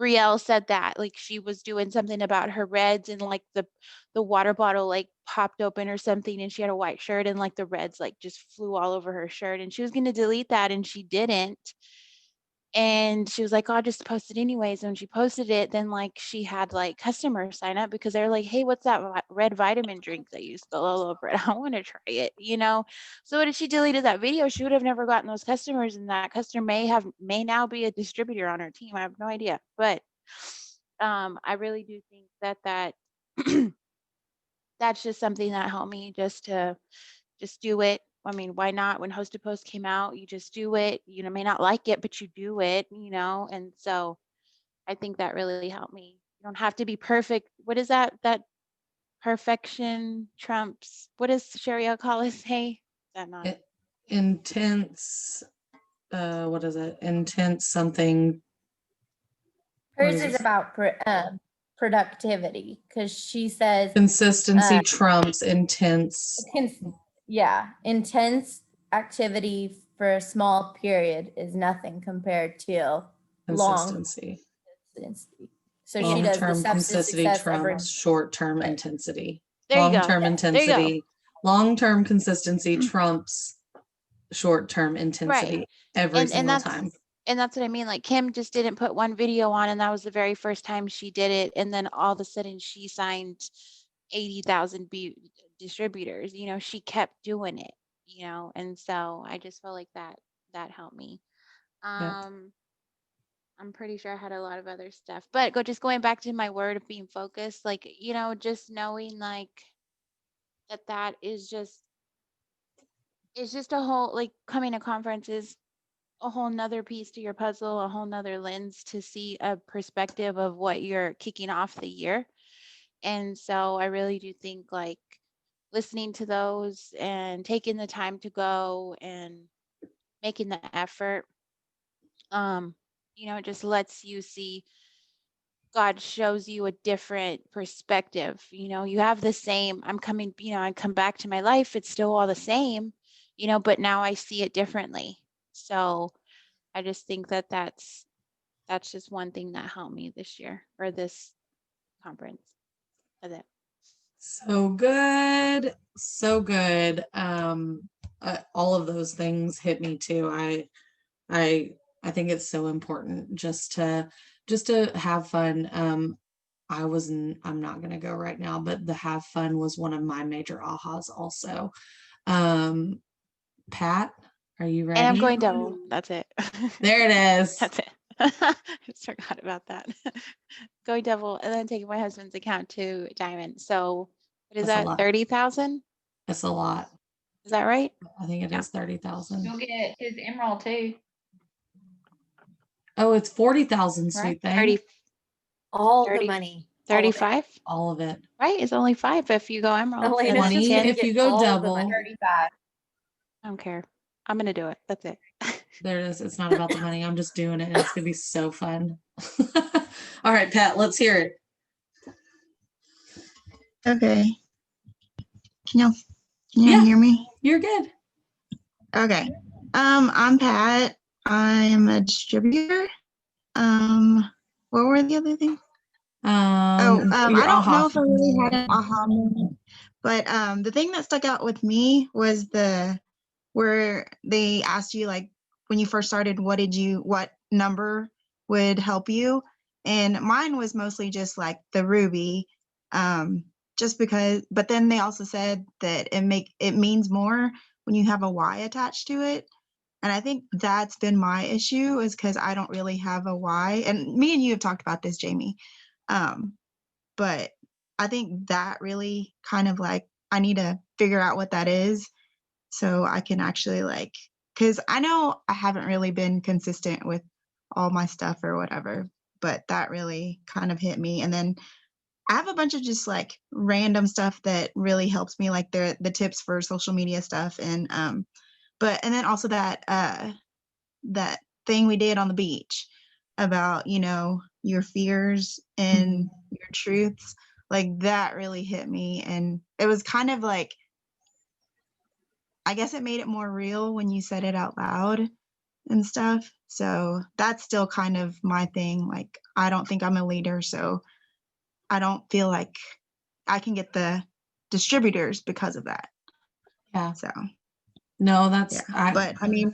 S6: Brielle said that like she was doing something about her reds, and like the water bottle like popped open or something, and she had a white shirt, and like the reds like just flew all over her shirt, and she was going to delete that and she didn't. And she was like, oh, I'll just post it anyways. And when she posted it, then like she had like customers sign up because they're like, hey, what's that red vitamin drink that you spill all over it? I want to try it, So if she deleted that video, she would have never gotten those customers. And that customer may now be a distributor on her team. I have no idea. But I really do think that that's just something that helped me just to Just do it. I mean, why not? When Host to Post came out, you just do it. You know, may not like it, but you do it, you know? And so I think that really helped me. You don't have to be perfect. What is that? That perfection trumps, what does Sherry O'Connell say? Is that not?
S1: Intense, what is it? Intense something. What
S2: Hers
S1: is
S2: is
S1: it?
S2: about productivity because she says,
S1: Consistency trumps intense
S2: yeah, intense activity for a small period is nothing compared to long
S1: consistency.
S2: consistency. So she does the
S1: Long-term
S2: substance
S1: consistency
S2: success over.
S1: trumps short-term
S2: Right.
S1: intensity.
S6: There you go.
S1: Long-term
S2: Yeah.
S6: There you go.
S1: intensity, long-term consistency trumps short-term intensity every
S6: And
S1: single time.
S6: that's what I mean. Like Kim just didn't put one video on, and that was the very first time she did it. And then all of a sudden she signed 80,000 distributors. You know, she kept doing it, you know, and so I just felt like that helped me.
S1: Yep.
S6: I'm pretty sure I had a lot of other stuff, but going back to my word of being focused, like, you know, just knowing like that is just, it's just a whole, like coming to conferences, a whole nother piece to your puzzle, a whole nother lens to see a perspective of what you're kicking off the year. And so I really do think like listening to those and taking the time to go and making the effort, you know, it just lets you see, God shows you a different perspective. You know, you have the same, I'm coming, you know, I come back to my life, it's still all the same, you know, but now I see it differently. So I just think that's just one thing that helped me this year or this conference. That's it.
S1: So good. So good. All of those things hit me too. I think it's so important just to have fun. I'm not gonna go right now, but the have fun was one of my major ahas also. Pat, are you ready?
S6: And I'm going double. That's it.
S1: There it is.
S6: That's it. I just forgot about that. Going double and then taking my husband's account to Diamond. So what is
S1: That's a
S6: that?
S1: lot.
S6: 30,000?
S1: That's a lot.
S6: Is that right?
S1: I think it
S6: Yeah.
S1: is 30,000.
S4: You'll get his emerald too.
S1: Oh, it's 40,000,
S4: Right.
S1: sweet thing.
S6: 30,
S2: All
S6: 30,
S2: the money.
S6: 35?
S1: All of it.
S6: Right? It's only 5 if you go emerald.
S2: Elena's
S6: And
S2: just
S1: 20
S2: gonna
S1: if
S2: get
S1: you go
S2: all the
S1: double.
S2: money.
S4: 35.
S6: I don't care. I'm going to do it. That's it.
S1: There it is. It's not about the money. I'm just doing it. And it's gonna be so fun. All right, Pat, let's hear it.
S7: Okay. Can you
S1: Yeah.
S7: hear me?
S1: You're good.
S7: Okay. I'm Pat. I'm a distributor. What were the other things?
S1: Your
S7: I don't
S1: aha.
S7: know if I really had an aha moment, but the thing that stuck out with me was where they asked you like when you first started, what number would help you? And mine was mostly just like the ruby, just because, but then they also said that it means more when you have a Y attached to it. And I think that's been my issue is because I don't really have a Y. And me and you have talked about this, Jamie. But I think that really kind of like, I need to figure out what that is so I can actually like, because I know I haven't really been consistent with all my stuff or whatever, but that really kind of hit me. And then I have a bunch of just like random stuff that really helps me, like the tips for social media stuff. And and then also that that thing we did on the beach about, you know, your fears and your truths, like that really hit me. And it was kind of like, I guess it made it more real when you said it out loud and stuff. So that's still kind of my thing. Like, I don't think I'm a leader, so I don't feel like I can get the distributors because of that.
S1: Yeah.
S7: So,
S1: No, that's,
S7: yeah. But I mean,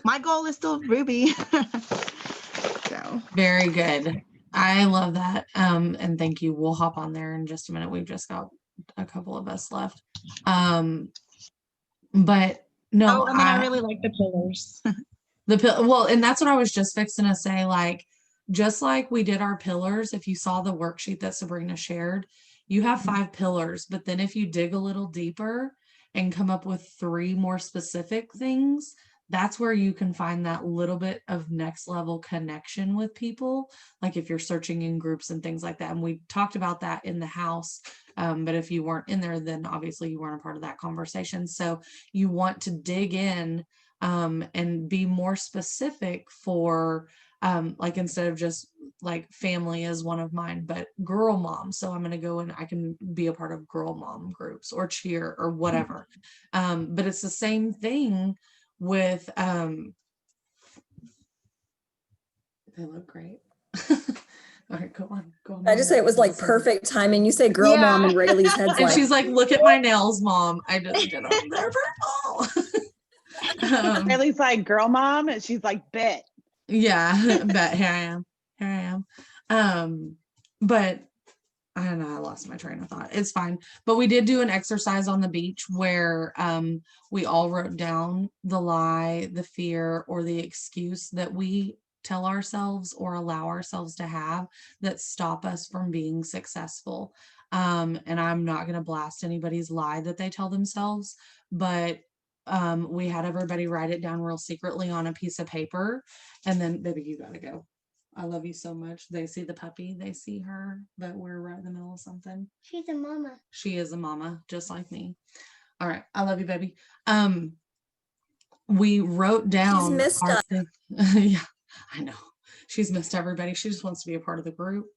S7: my goal is still Ruby. So
S1: very good. I love that. And thank you. We'll hop on there in just a minute. We've just got a couple of us left. But no,
S7: and then I really like the pillars.
S1: well, and that's what I was just fixing to say. Like, just like we did our pillars, if you saw the worksheet that Sabrina shared, you have 5 pillars, but then if you dig a little deeper, and come up with 3 more specific things, that's where you can find that little bit of next level connection with people. Like if you're searching in groups and things like that. And we talked about that in the house. But if you weren't in there, then obviously you weren't a part of that conversation. So you want to dig in and be more specific for like instead of just like family is one of mine, but girl mom. So I'm going to go and I can be a part of girl mom groups or cheer or whatever. But it's the same thing with they look great. All right, go on.
S3: I just say it was like perfect timing. You say girl mom and Rayleigh's head's
S1: And
S3: like,
S1: she's like, look at my nails, mom. I just did them. They're purple.
S5: Riley's like, girl mom, and she's like, bet.
S1: Yeah, but here I am. But I don't know, I lost my train of thought. It's fine. But we did do an exercise on the beach where we all wrote down the lie, the fear, or the excuse that we tell ourselves or allow ourselves to have that stop us from being successful. And I'm not going to blast anybody's lie that they tell themselves, but we had everybody write it down real secretly on a piece of paper. And then, baby, you got to go. I love you so much. They see the puppy, they see her, but we're right in the middle of something.
S8: She's a mama.
S1: She is a mama, just like me. All right. I love you, baby. We wrote down
S3: missed
S1: our
S3: us.
S1: thing. Yeah, I know. She's missed everybody. She just wants to be a part of the group.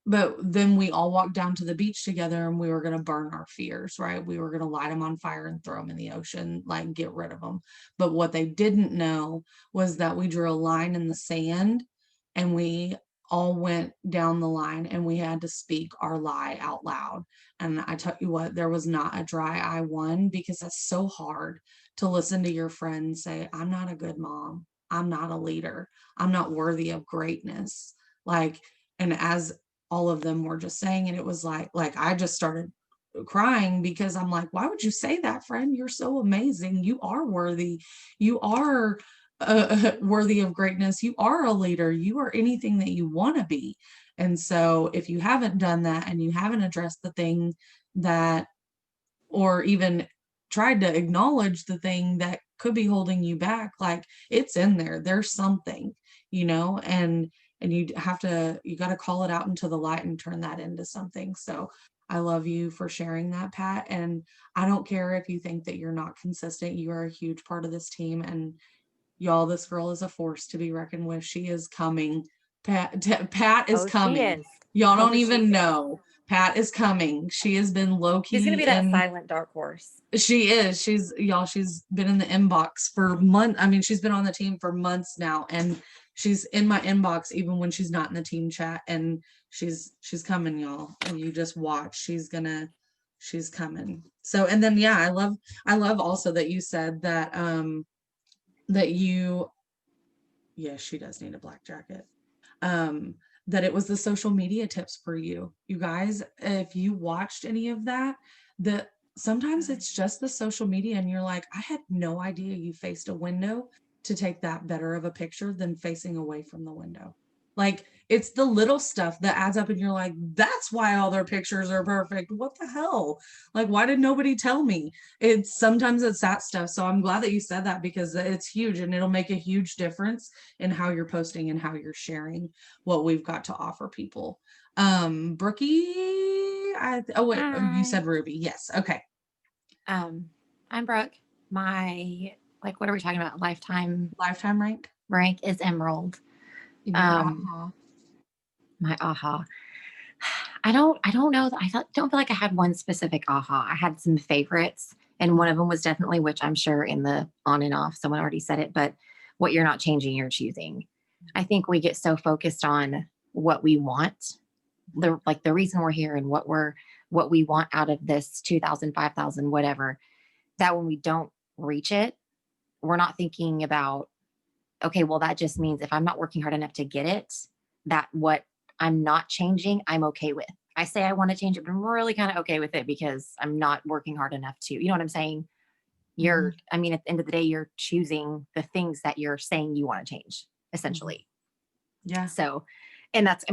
S1: But then we all walked down to the beach together and we were going to burn our fears, right? We were going to light them on fire and throw them in the ocean, like get rid of them. But what they didn't know was that we drew a line in the sand and we all went down the line and we had to speak our lie out loud. And I tell you what, there was not a dry eye one, because that's so hard to listen to your friends say, I'm not a good mom. I'm not a leader. I'm not worthy of greatness. Like, and as all of them were just saying, and it was like I just started crying because I'm like, why would you say that, friend? You're so amazing. You are worthy. You are worthy of greatness. You are a leader. You are anything that you want to be. And so if you haven't done that and you haven't addressed the thing that, or even tried to acknowledge the thing that could be holding you back, like it's in there, there's something, and you got to call it out into the light and turn that into something. So I love you for sharing that, Pat. And I don't care if you think that you're not consistent. You are a huge part of this team. And y'all, this girl is a force to be reckoned with. She is coming. Pat is coming. Y'all don't even know. Pat is coming. She has been low key.
S9: She's gonna be that silent dark horse.
S1: She is. She's been in the inbox for months. I mean, she's been on the team for months now, and she's in my inbox even when she's not in the team chat. And she's coming, y'all. And you just watch. She's coming. So, and then I love also that you said that she does need a black jacket. That it was the social media tips for you guys. If you watched any of that, sometimes it's just the social media and you're like, I had no idea you faced a window to take that better of a picture than facing away from the window. Like, it's the little stuff that adds up and you're like, that's why all their pictures are perfect. What the hell? Like, why did nobody tell me? Sometimes it's that stuff. So I'm glad that you said that, because it's huge and it'll make a huge difference in how you're posting and how you're sharing what we've got to offer people. Brookie, you said Ruby. Yes. Okay.
S9: I'm Brooke. My, what are we talking about? Lifetime rank is Emerald. My aha. I don't know. Don't feel like I had one specific aha. I had some favorites, and one of them was definitely, which I'm sure in the on and off, someone already said it, but what you're not changing, you're choosing. I think we get so focused on what we want, the reason we're here and what we want out of this 2,000, 5,000, whatever, that when we don't reach it, we're not thinking about, okay, well, that just means if I'm not working hard enough to get it, that what I'm not changing, I'm okay with. I say I want to change it, but I'm really kind of okay with it because I'm not working hard enough to, you know what I'm saying? I mean, at the end of the day, you're choosing the things that you're saying you want to change, essentially.
S1: Yeah.
S9: So, and that's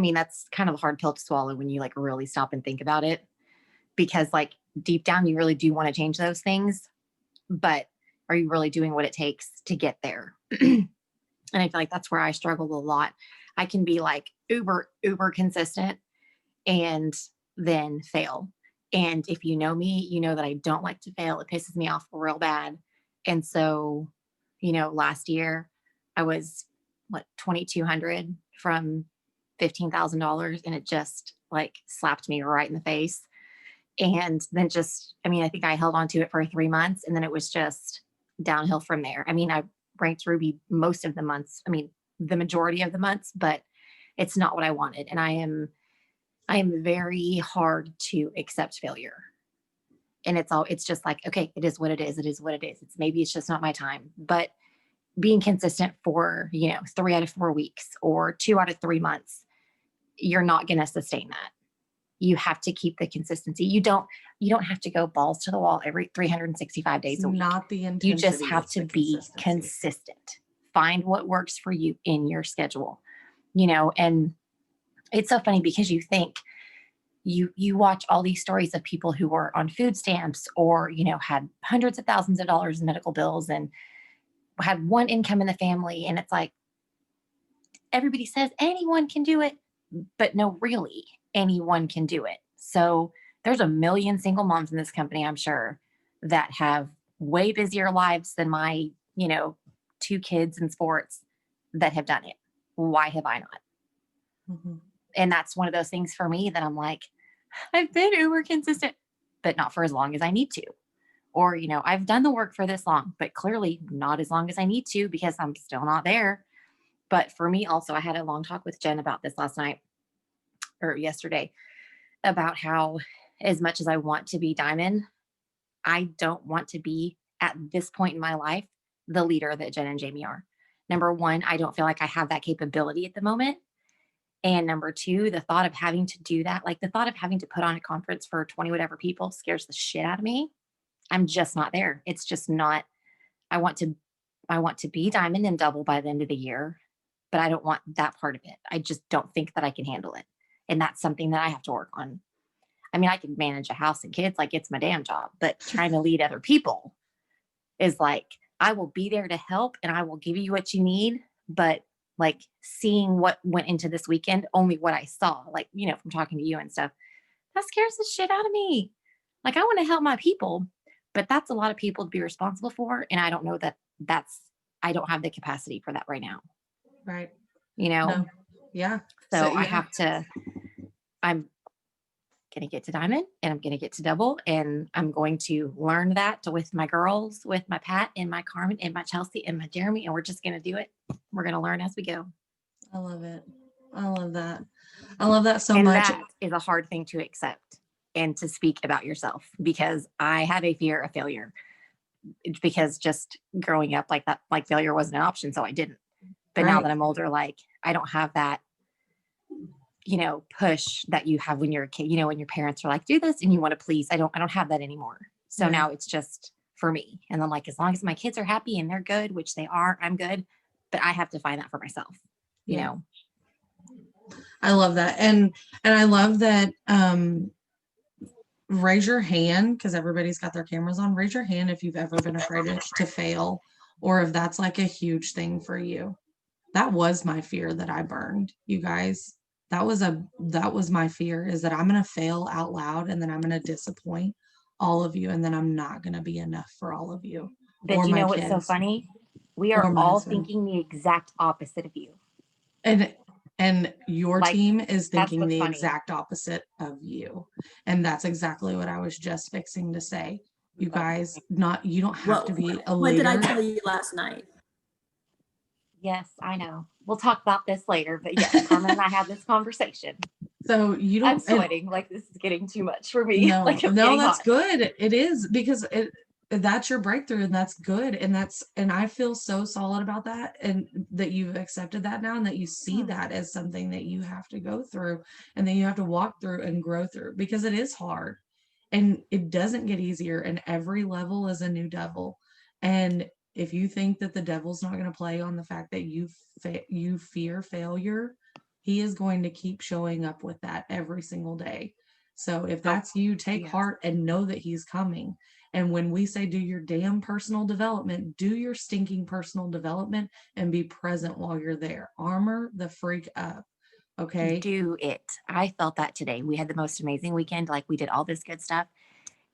S9: kind of a hard pill to swallow when you really stop and think about it, because deep down, you really do want to change those things, but are you really doing what it takes to get there? And I feel like that's where I struggle a lot. I can be like uber consistent and then fail. And if you know me, you know that I don't like to fail. It pisses me off real bad. And so, last year I was 2,200 from $15,000, and it just like slapped me right in the face. And then I think I held on to it for 3 months, and then it was just downhill from there. I mean, I ranked Ruby most of the months. I mean, the majority of the months, but it's not what I wanted. And I am very hard to accept failure. And it's just like, okay, it is what it is. It is what it is. Maybe it's just not my time. But being consistent for, 3 out of 4 weeks or 2 out of 3 months, you're not going to sustain that. You have to keep the consistency. You don't have to go balls to the wall every 365 days a week.
S1: Not the intensity.
S9: You just have
S1: it's
S9: to
S1: the
S9: be
S1: consistency.
S9: consistent. Find what works for you in your schedule, and it's so funny because you think you watch all these stories of people who were on food stamps or, had hundreds of thousands of dollars in medical bills and had one income in the family. And it's like, everybody says anyone can do it, but no, really, anyone can do it. So there's a million single moms in this company, I'm sure, that have way busier lives than my, 2 kids in sports that have done it. Why have I not?
S1: Mm-hmm.
S9: And that's one of those things for me that I'm like, I've been uber consistent, but not for as long as I need to. Or, I've done the work for this long, but clearly not as long as I need to because I'm still not there. But for me also, I had a long talk with Jen about this last night or yesterday about how as much as I want to be Diamond, I don't want to be at this point in my life the leader that Jen and Jamie are. Number one, I don't feel like I have that capability at the moment. And number two, the thought of having to do that, like the thought of having to put on a conference for 20 whatever people scares the shit out of me. I'm just not there. It's just not, I want to be Diamond and double by the end of the year, but I don't want that part of it. I just don't think that I can handle it. And that's something that I have to work on. I mean, I can manage a house and kids like it's my damn job, but trying to lead other people is like, I will be there to help and I will give you what you need. But like seeing what went into this weekend, only what I saw, like, from talking to you and stuff, that scares the shit out of me. Like, I want to help my people, but that's a lot of people to be responsible for. And I don't know I don't have the capacity for that right now.
S1: Right.
S9: No.
S1: Yeah.
S9: So I
S1: yeah.
S9: have to, I'm going to get to Diamond and I'm going to get to double. And I'm going to learn that with my girls, with my Pat and my Carmen and my Chelsea and my Jeremy. And we're just going to do it. We're going to learn as we go.
S1: I love it. I love that. I love that so
S9: and
S1: much.
S9: That is a hard thing to accept and to speak about yourself because I have a fear of failure because just growing up like that, like failure wasn't an option. So I didn't. But now that I'm older, like I don't have that, push that you have when you're a kid, when your parents are like, do this and you want to please. I don't have that anymore. So now it's just for me. And I'm like, as long as my kids are happy and they're good, which they are, I'm good. But I have to find that for myself, you know.
S1: I love that. And I love that raise your hand because everybody's got their cameras on. Raise your hand if you've ever been afraid to fail or if that's like a huge thing for you. That was my fear that I burned, you guys. That was my fear is that I'm going to fail out loud and then I'm going to disappoint all of you and then I'm not going to be enough for all of you.
S9: But you know what's so funny? We are all thinking the exact opposite of you.
S1: And your team is thinking the
S9: funny.
S1: exact opposite of you. And that's exactly what I was just fixing to say. You guys, you don't have to be a leader.
S3: What did I tell you last night?
S9: Yes, I know. We'll talk about this later, but yes, Carmen and I had this conversation.
S1: So you don't.
S9: I'm sweating like this is getting too much for me.
S1: No,
S9: like
S1: no, that's good. It is because that's your breakthrough and that's good. And I feel so solid about that and that you've accepted that now and that you see that as something that you have to go through and that you have to walk through and grow through because it is hard and it doesn't get easier and every level is a new devil. And if you think that the devil's not going to play on the fact that you fear failure, he is going to keep showing up with that every single day. So if that's you, take
S9: yes.
S1: heart and know that he's coming. And when we say do your damn personal development, do your stinking personal development and be present while you're there. Armor the freak up. Okay.
S9: Do it. I felt that today. We had the most amazing weekend. Like we did all this good stuff.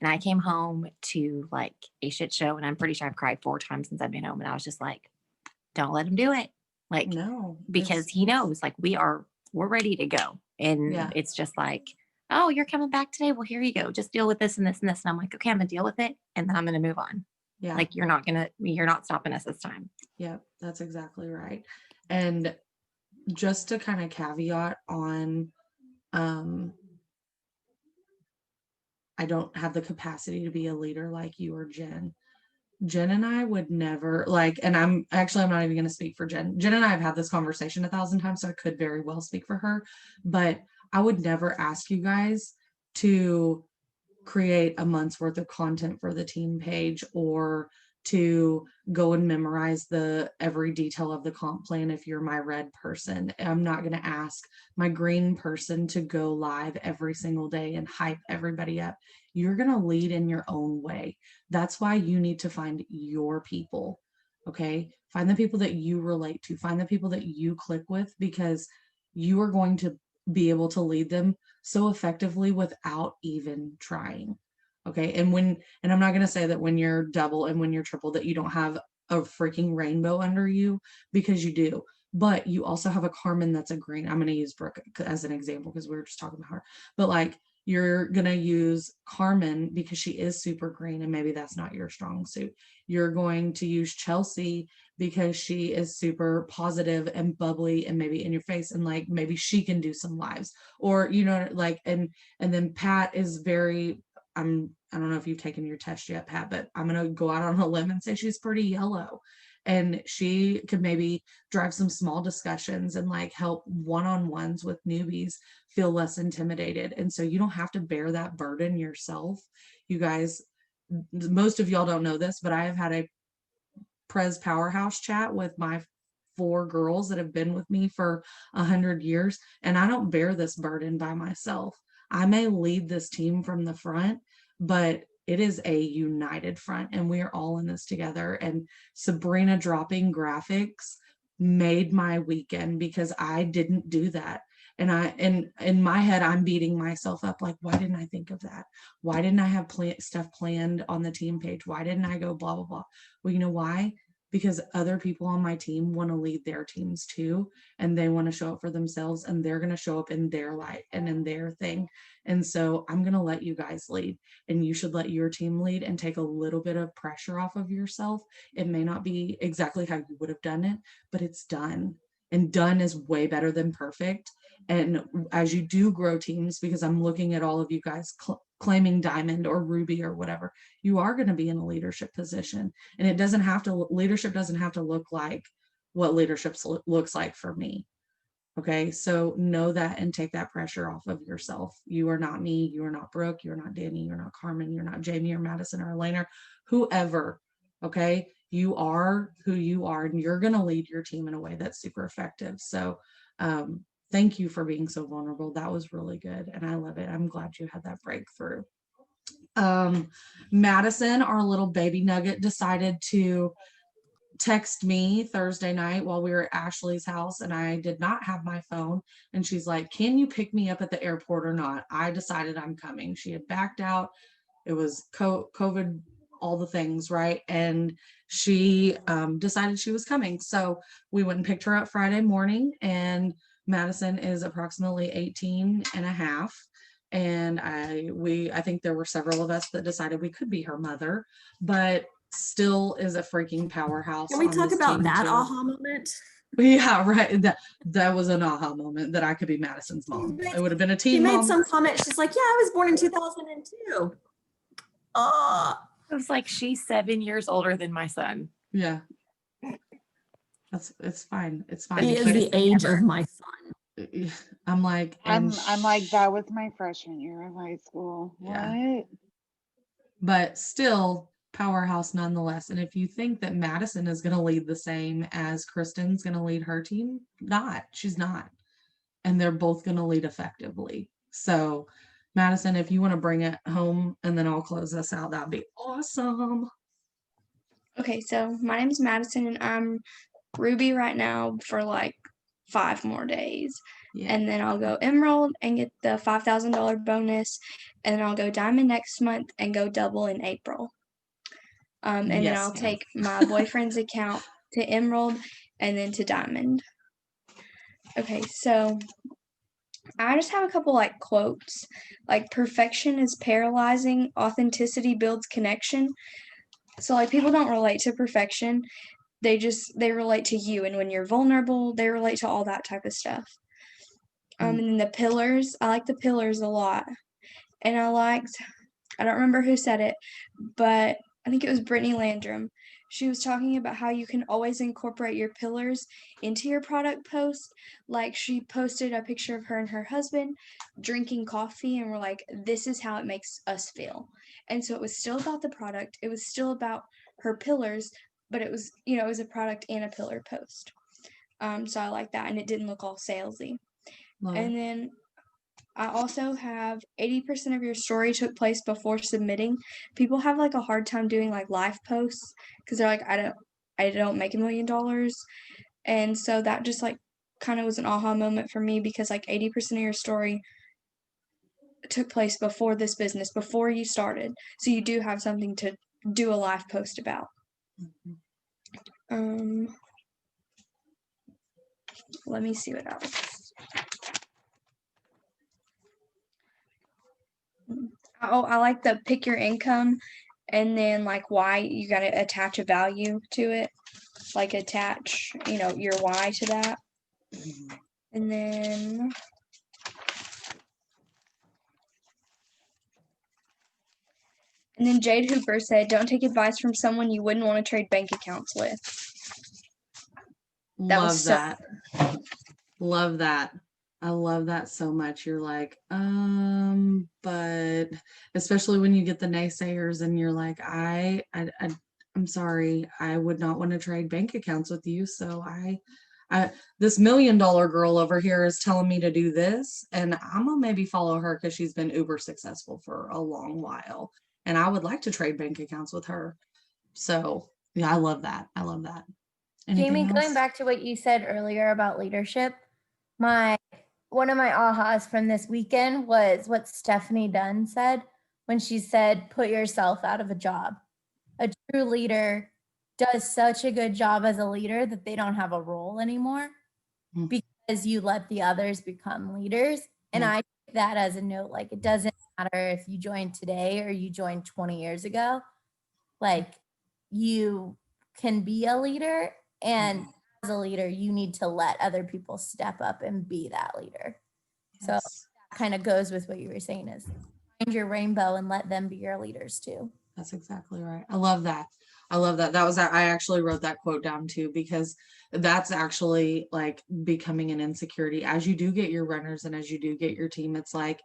S9: And I came home to like a shit show. And I'm pretty sure I've cried 4 times since I've been home. And I was just like, don't let him do it. Like,
S1: No,
S9: because he knows like we're ready to go. And
S1: Yeah.
S9: it's just like, oh, you're coming back today. Well, here you go. Just deal with this and this and this. And I'm like, okay, I'm gonna deal with it. And then I'm gonna move on.
S1: Yeah.
S9: Like you're not stopping us this time.
S1: Yep, that's exactly right. And just to kind of caveat on, I don't have the capacity to be a leader like you or Jen. Jen and I would never like, and I'm not even going to speak for Jen. Jen and I have had this conversation 1,000 times, so I could very well speak for her, but I would never ask you guys to create a month's worth of content for the team page or to go and memorize every detail of the comp plan if you're my red person. I'm not going to ask my green person to go live every single day and hype everybody up. You're going to lead in your own way. That's why you need to find your people. Okay. Find the people that you relate to, find the people that you click with, because you are going to be able to lead them so effectively without even trying. Okay. And I'm not going to say that when you're double and when you're triple that you don't have a freaking rainbow under you, because you do, but you also have a Carmen that's a green. I'm going to use Brooke as an example because we were just talking about her, but like you're going to use Carmen because she is super green and maybe that's not your strong suit. You're going to use Chelsea because she is super positive and bubbly and maybe in your face and like maybe she can do some lives, or like and then Pat is very, I don't know if you've taken your test yet, Pat, but I'm going to go out on a limb and say she's pretty yellow, and she could maybe drive some small discussions and like help one-on-ones with newbies feel less intimidated. And so you don't have to bear that burden yourself. You guys, most of y'all don't know this, but I have had a Prez Powerhouse chat with my 4 girls that have been with me for 100 years, and I don't bear this burden by myself. I may lead this team from the front, but it is a united front and we are all in this together. And Sabrina dropping graphics made my weekend because I didn't do that. And in my head, I'm beating myself up. Like, why didn't I think of that? Why didn't I have stuff planned on the team page? Why didn't I go blah, blah, blah? Well, you know why? Because other people on my team want to lead their teams too, and they want to show up for themselves, and they're going to show up in their light and in their thing. And so I'm going to let you guys lead, and you should let your team lead and take a little bit of pressure off of yourself. It may not be exactly how you would have done it, but it's done, and done is way better than perfect. And as you do grow teams, because I'm looking at all of you guys claiming diamond or ruby or whatever, you are going to be in a leadership position. And leadership doesn't have to look like what leadership looks like for me. Okay. So know that and take that pressure off of yourself. You are not me. You are not Brooke. You're not Danny. You're not Carmen. You're not Jamie or Madison or Elena, whoever. Okay. You are who you are, and you're going to lead your team in a way that's super effective. So, thank you for being so vulnerable. That was really good. And I love it. I'm glad you had that breakthrough. Madison, our little baby nugget, decided to text me Thursday night while we were at Ashley's house, and I did not have my phone. And she's like, can you pick me up at the airport or not? I decided I'm coming. She had backed out. It was COVID, all the things, right? And she decided she was coming. So we went and picked her up Friday morning, and Madison is approximately 18 and a half. And I think there were several of us that decided we could be her mother, but still is a freaking powerhouse.
S3: Can we
S1: on
S3: talk
S1: this
S3: about
S1: team
S3: that
S1: too.
S3: aha moment?
S1: Yeah, right. That was an aha moment that I could be Madison's mom. It would have been a
S3: She
S1: teen
S3: made
S1: mom.
S3: some comment. She's like, yeah, I was born in 2002.
S9: It was like she's 7 years older than my son.
S1: Yeah. It's fine. It's fine.
S3: He is the age of my son.
S1: I'm like,
S5: I'm
S1: and
S5: like, that was my freshman year of high school.
S1: Yeah.
S5: What?
S1: but still powerhouse nonetheless. And if you think that Madison is going to lead the same as Kristen's going to lead her team, she's not. And they're both going to lead effectively. So Madison, if you want to bring it home and then I'll close this out, that'd be awesome.
S8: Okay, so my name is Madison and I'm Ruby right now for like 5 more days.
S1: Yeah.
S8: And then I'll go Emerald and get the $5,000 bonus. And then I'll go Diamond next month and go double in April. And then
S1: Yes,
S8: I'll
S1: ma'am.
S8: take my boyfriend's account to Emerald and then to Diamond. Okay, so I just have a couple like quotes. Like, perfection is paralyzing, authenticity builds connection. So like people don't relate to perfection. They relate to you, and when you're vulnerable, they relate to all that type of stuff. And then the pillars, I like the pillars a lot. And I don't remember who said it, but I think it was Brittany Landrum. She was talking about how you can always incorporate your pillars into your product post. Like, she posted a picture of her and her husband drinking coffee, and we're like, this is how it makes us feel. And so it was still about the product. It was still about her pillars, but it was, it was a product and a pillar post. So I like that, and it didn't look all salesy. And then I also have 80% of your story took place before submitting. People have like a hard time doing like live posts because they're like, I don't make $1 million. And so that just like kind of was an aha moment for me, because like 80% of your story took place before this business, before you started. So you do have something to do a live post about. Let me see what else. Oh, I like the pick your income, and then like why you got to attach a value to it, like attach, your why to that. And then Jade Hooper said, don't take advice from someone you wouldn't want to trade bank accounts with.
S1: Love that. Love that. I love that so much. You're like, but especially when you get the naysayers and you're like, I'm sorry, I would not want to trade bank accounts with you. So this $1 million girl over here is telling me to do this, and I'm gonna maybe follow her because she's been uber successful for a long while, and I would like to trade bank accounts with her. So yeah, I love that. I love that. Anything
S2: Jamie,
S1: else?
S2: going back to what you said earlier about leadership, one of my ahas from this weekend was what Stephanie Dunn said when she said, put yourself out of a job. A true leader does such a good job as a leader that they don't have a role anymore because you let the others become leaders. And I take that as a note, like, it doesn't matter if you joined today or you joined 20 years ago, like, you can be a leader, and as a leader, you need to let other people step up and be that leader. So that kind of goes with what you were saying, is find your rainbow and let them be your leaders too.
S1: That's exactly right. I love that. I love that. I actually wrote that quote down too, because that's actually like becoming an insecurity as you do get your runners and as you do get your team. It's like,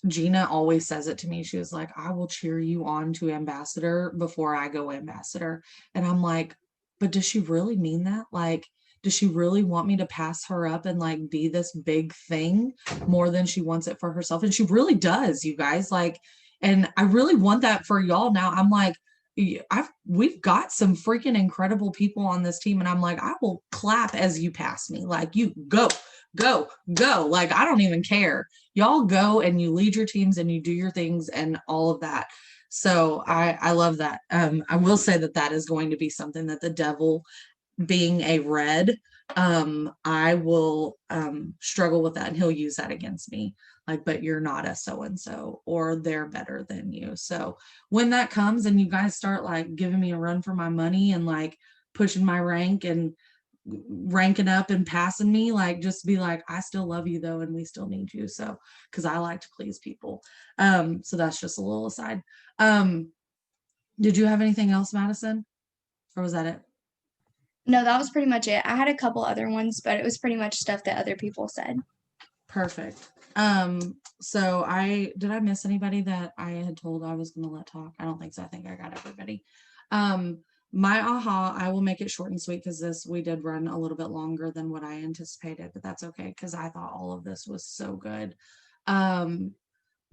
S1: Gina always says it to me. She was like, I will cheer you on to ambassador before I go ambassador. And I'm like, but does she really mean that? Like, does she really want me to pass her up and like be this big thing more than she wants it for herself? And she really does, you guys. Like, and I really want that for y'all now. I'm like, we've got some freaking incredible people on this team, and I'm like, I will clap as you pass me. Like, you go. Like, I don't even care. Y'all go and you lead your teams and you do your things and all of that. So I love that. I will say that is going to be something that the devil, being a red, I will struggle with that, and he'll use that against me. Like, but you're not a so-and-so, or they're better than you. So when that comes and you guys start like giving me a run for my money and like pushing my rank and ranking up and passing me, like, just be like, I still love you though, and we still need you. So, because I like to please people. So that's just a little aside. Did you have anything else, Madison, or was that it?
S8: No, that was pretty much it. I had a couple other ones, but it was pretty much stuff that other people said.
S1: Perfect. So did I miss anybody that I had told I was going to let talk? I don't think so. I think I got everybody. My aha, I will make it short and sweet, because we did run a little bit longer than what I anticipated, but that's okay, because I thought all of this was so good.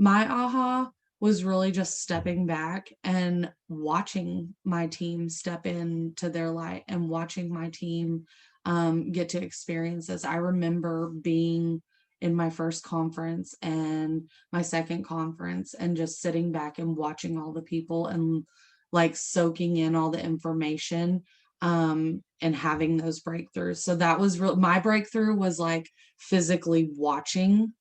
S1: My aha was really just stepping back and watching my team step into their light and watching my team get to experience this. I remember being in my first conference and my second conference and just sitting back and watching all the people and like soaking in all the information and having those breakthroughs. So that was real. My breakthrough was like physically watching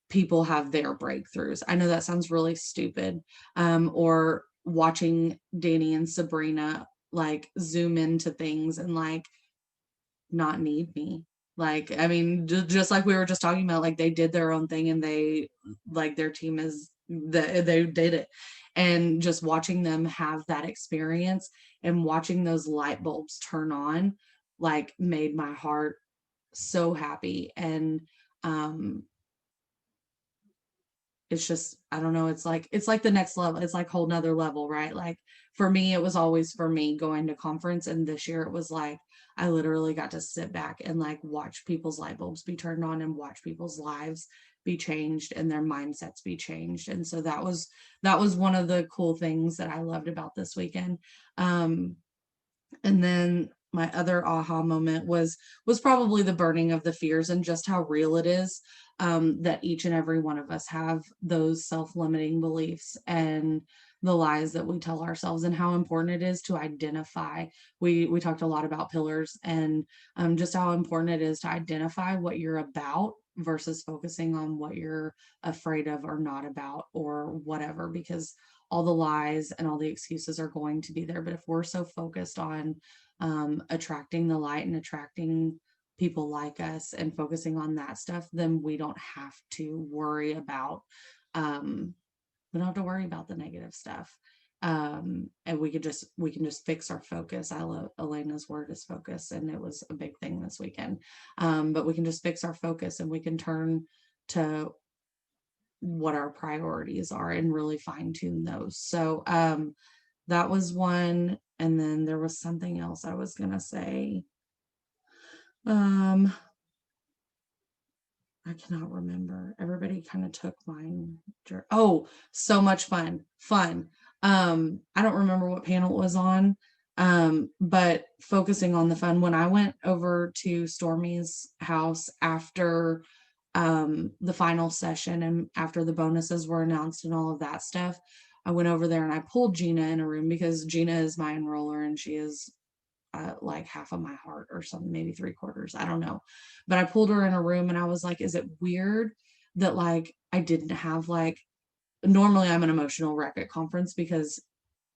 S1: people have their breakthroughs. I know that sounds really stupid. Or watching Danny and Sabrina like zoom into things and like not need me. Like, I mean, just like we were just talking about, like they did their own thing and they like their team is they did it. And just watching them have that experience and watching those light bulbs turn on, like made my heart so happy. And it's just, I don't know, it's like the next level. It's like whole nother level, right? Like for me, it was always for me going to conference, and this year it was like I literally got to sit back and like watch people's light bulbs be turned on and watch people's lives be changed and their mindsets be changed. And so that was one of the cool things that I loved about this weekend. And then my other aha moment was probably the burning of the fears and just how real it is, that each and every one of us have those self-limiting beliefs and the lies that we tell ourselves, and how important it is to identify. We talked a lot about pillars, and just how important it is to identify what you're about versus focusing on what you're afraid of or not about or whatever, because all the lies and all the excuses are going to be there. But if we're so focused on attracting the light and attracting people like us and focusing on that stuff, then we don't have to worry about the negative stuff. And we can just fix our focus. I love Elena's word is focus, and it was a big thing this weekend. But we can just fix our focus and we can turn to what our priorities are and really fine tune those. So that was one. And then there was something else I was gonna say. I cannot remember. Everybody kind of took mine. Oh, so much fun. I don't remember what panel it was on, but focusing on the fun. When I went over to Stormy's house after the final session and after the bonuses were announced and all of that stuff, I went over there and I pulled Gina in a room because Gina is my enroller and she is like half of my heart or something, maybe 3/4. I don't know. But I pulled her in a room and I was like, is it weird that like I didn't have like, normally I'm an emotional wreck at conference because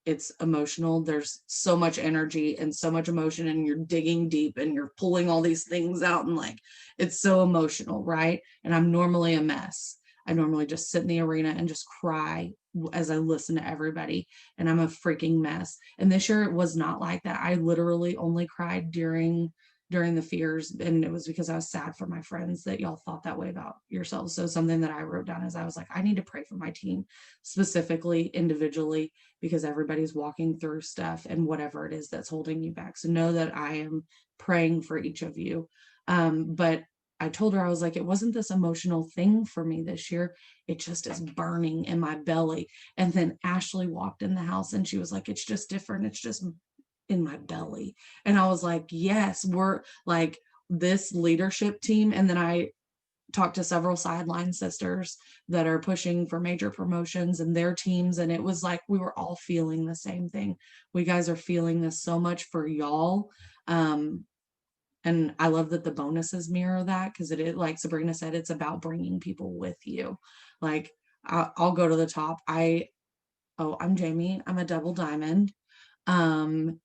S1: it's emotional. There's so much energy and so much emotion, and you're digging deep and you're pulling all these things out, and like it's so emotional, right? And I'm normally a mess. I normally just sit in the arena and just cry as I listen to everybody, and I'm a freaking mess. And this year it was not like that. I literally only cried during the fears, and it was because I was sad for my friends that y'all thought that way about yourselves. So something that I wrote down is I was like, I need to pray for my team specifically, individually, because everybody's walking through stuff and whatever it is that's holding you back. So know that I am praying for each of you. But I told her, I was like, it wasn't this emotional thing for me this year. It just is burning in my belly. And then Ashley walked in the house and she was like, it's just different. It's just in my belly. And I was like, yes, we're like this leadership team. And then I talked to several sideline sisters that are pushing for major promotions and their teams. And it was like, we were all feeling the same thing. We guys are feeling this so much for y'all. And I love that the bonuses mirror that, because it is, like Sabrina said, it's about bringing people with you. Like I'll go to the top. I'm Jamie. I'm a double diamond. And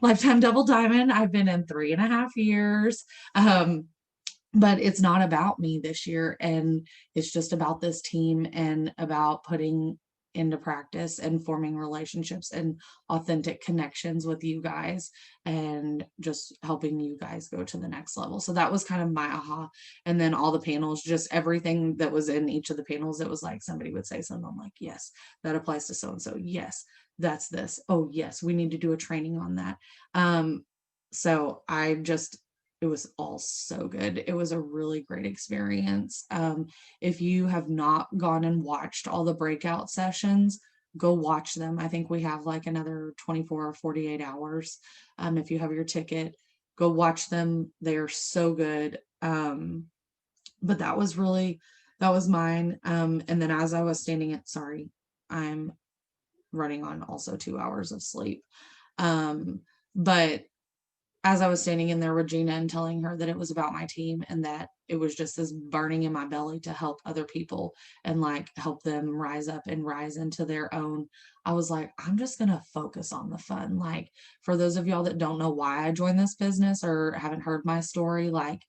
S1: lifetime double diamond. I've been in 3.5 years. But it's not about me this year. And it's just about this team and about putting into practice and forming relationships and authentic connections with you guys and just helping you guys go to the next level. So that was kind of my aha. And then all the panels, just everything that was in each of the panels, it was like somebody would say something. I'm like, yes, that applies to so-and-so. Yes, that's this. Oh yes, we need to do a training on that. So it was all so good. It was a really great experience. If you have not gone and watched all the breakout sessions, go watch them. I think we have like another 24 or 48 hours. If you have your ticket, go watch them. They are so good. But that was mine. And then as I was standing at, sorry, I'm running on also 2 hours of sleep. But as I was standing in there with Gina and telling her that it was about my team and that it was just this burning in my belly to help other people and like help them rise up and rise into their own, I was like, I'm just going to focus on the fun. Like, for those of y'all that don't know why I joined this business or haven't heard my story, like,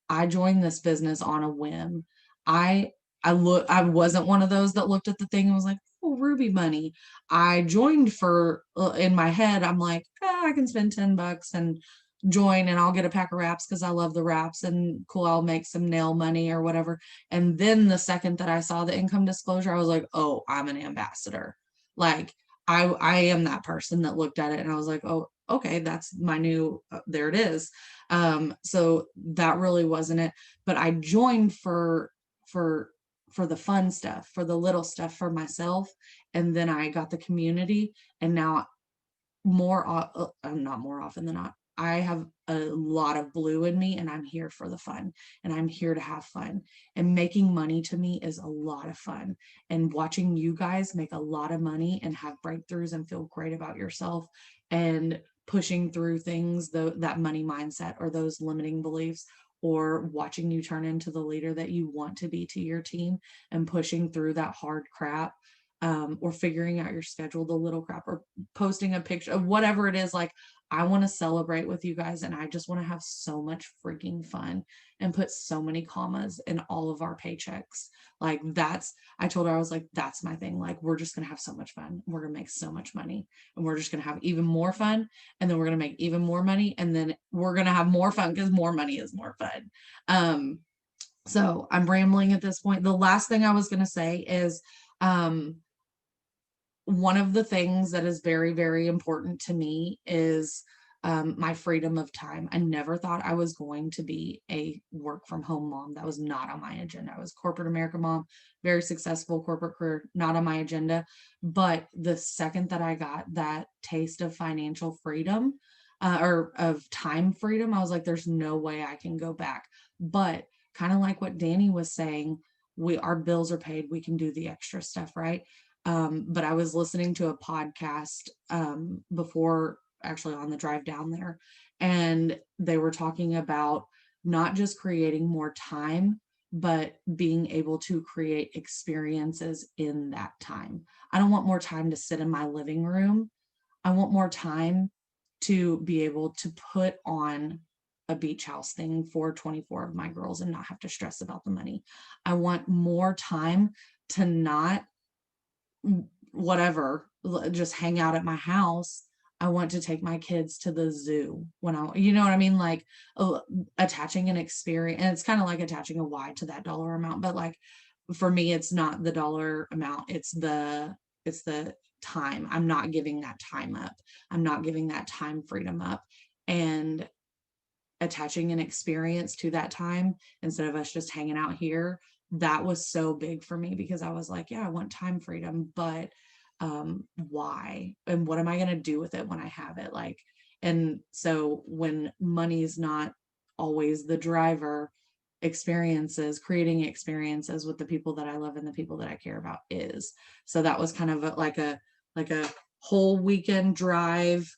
S1: I joined this business on a whim. I wasn't one of those that looked at the thing and was like, oh, Ruby money. I joined for, in my head, I'm like, I can spend $10 and join and I'll get a pack of wraps because I love the wraps and cool, I'll make some nail money or whatever. And then the second that I saw the income disclosure, I was like, oh, I'm an ambassador. Like, I am that person that looked at it and I was like, oh, okay, that's my new, there it is. So that really wasn't it, but I joined for the fun stuff, for the little stuff for myself. And then I got the community, and now not more often than not, I have a lot of blue in me and I'm here for the fun and I'm here to have fun, and making money to me is a lot of fun, and watching you guys make a lot of money and have breakthroughs and feel great about yourself and pushing through things, that money mindset or those limiting beliefs, or watching you turn into the leader that you want to be to your team and pushing through that hard crap, or figuring out your schedule, the little crap, or posting a picture of whatever it is. Like, I want to celebrate with you guys and I just want to have so much freaking fun and put so many commas in all of our paychecks. Like, I told her, I was like, that's my thing. Like, we're just going to have so much fun. We're going to make so much money and we're just going to have even more fun. And then we're going to make even more money. And then we're going to have more fun because more money is more fun. So I'm rambling at this point. The last thing I was going to say is, one of the things that is very, very important to me is my freedom of time. I never thought I was going to be a work from home mom. That was not on my agenda. I was corporate America mom, very successful corporate career, not on my agenda. But the second that I got that taste of financial freedom, or of time freedom, I was like, there's no way I can go back. But kind of like what Danny was saying, our bills are paid. We can do the extra stuff, right? But I was listening to a podcast before, actually on the drive down there, and they were talking about not just creating more time, but being able to create experiences in that time. I don't want more time to sit in my living room. I want more time to be able to put on a beach house thing for 24 of my girls and not have to stress about the money. I want more time to not just hang out at my house. I want to take my kids to the zoo you know what I mean? Like, attaching an experience, and it's kind of like attaching a Y to that dollar amount, but like, for me, it's not the dollar amount, it's the time. I'm not giving that time up. I'm not giving that time freedom up, and attaching an experience to that time instead of us just hanging out here. That was so big for me because I was like, yeah, I want time freedom, but why? And what am I going to do with it when I have it? Like, and so when money is not always the driver, creating experiences with the people that I love and the people that I care about is. So that was kind of like a whole weekend drive,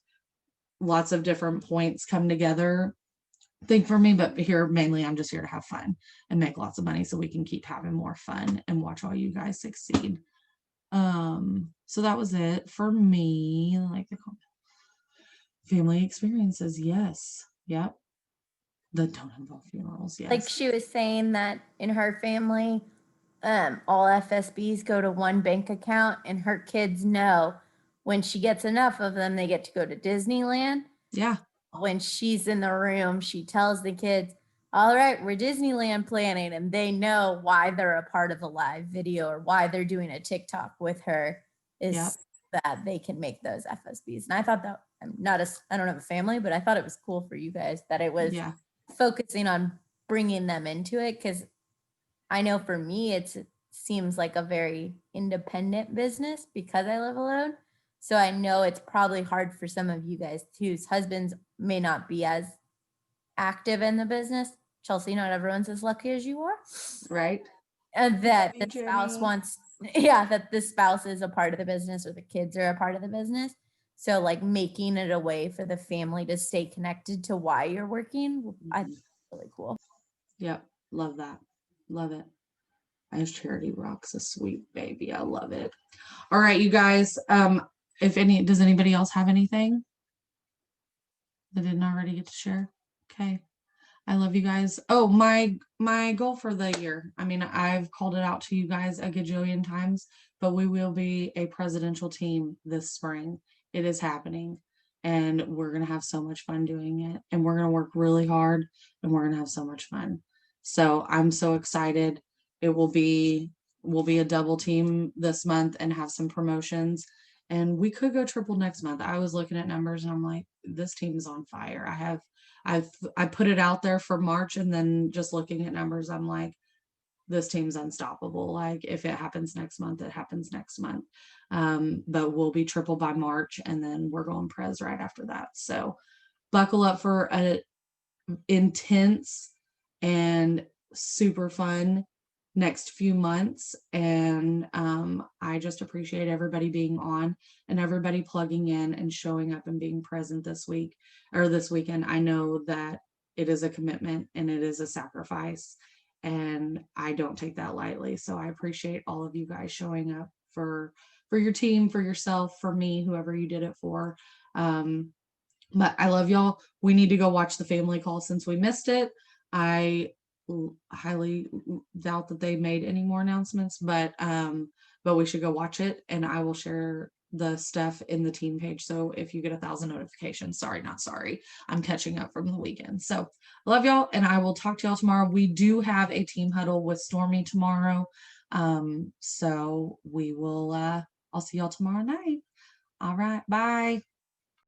S1: lots of different points come together thing for me, but here mainly I'm just here to have fun and make lots of money so we can keep having more fun and watch all you guys succeed. So that was it for me. Like, the family experiences, yes, yep, that don't involve funerals, yes.
S2: Like she was saying that in her family, all FSBs go to one bank account, and her kids know when she gets enough of them, they get to go to Disneyland.
S1: Yeah.
S2: When she's in the room, she tells the kids, all right, we're Disneyland planning, and they know why they're a part of a live video or why they're doing a TikTok with her is
S1: Yep.
S2: that they can make those FSBs. And I thought that I don't have a family, but I thought it was cool for you guys that it was
S1: Yeah.
S2: focusing on bringing them into it, because I know for me, it seems like a very independent business because I live alone. So I know it's probably hard for some of you guys whose husbands may not be as active in the business. Chelsea, not everyone's as lucky as you are.
S1: Right?
S2: And that
S1: you,
S2: the spouse
S1: Jenny.
S2: wants, yeah, that the spouse is a part of the business or the kids are a part of the business. So like making it a way for the family to stay connected to why you're working, I think it's really cool.
S1: Yep. Love that. Love it. As Charity Rock's a sweet baby. I love it. All right, you guys. Does anybody else have anything that didn't already get to share? Okay. I love you guys. Oh, my goal for the year. I mean, I've called it out to you guys a gajillion times, but we will be a presidential team this spring. It is happening, and we're gonna have so much fun doing it, and we're gonna work really hard, and we're gonna have so much fun. So I'm so excited. We'll be a double team this month and have some promotions. And we could go triple next month. I was looking at numbers and I'm like, this team is on fire. I put it out there for March, and then just looking at numbers, I'm like, this team's unstoppable. Like if it happens next month, it happens next month. But we'll be triple by March, and then we're going pres right after that. So buckle up for a intense and super fun next few months. And I just appreciate everybody being on and everybody plugging in and showing up and being present this week or this weekend. I know that it is a commitment and it is a sacrifice, and I don't take that lightly. So I appreciate all of you guys showing up for your team, for yourself, for me, whoever you did it for. But I love y'all. We need to go watch the family call since we missed it. I highly doubt that they made any more announcements, but we should go watch it, and I will share the stuff in the team page. So if you get 1,000 notifications, sorry, not sorry, I'm catching up from the weekend. So love y'all, and I will talk to y'all tomorrow. We do have a team huddle with Stormy tomorrow. So we will I'll see y'all tomorrow night. All right, bye.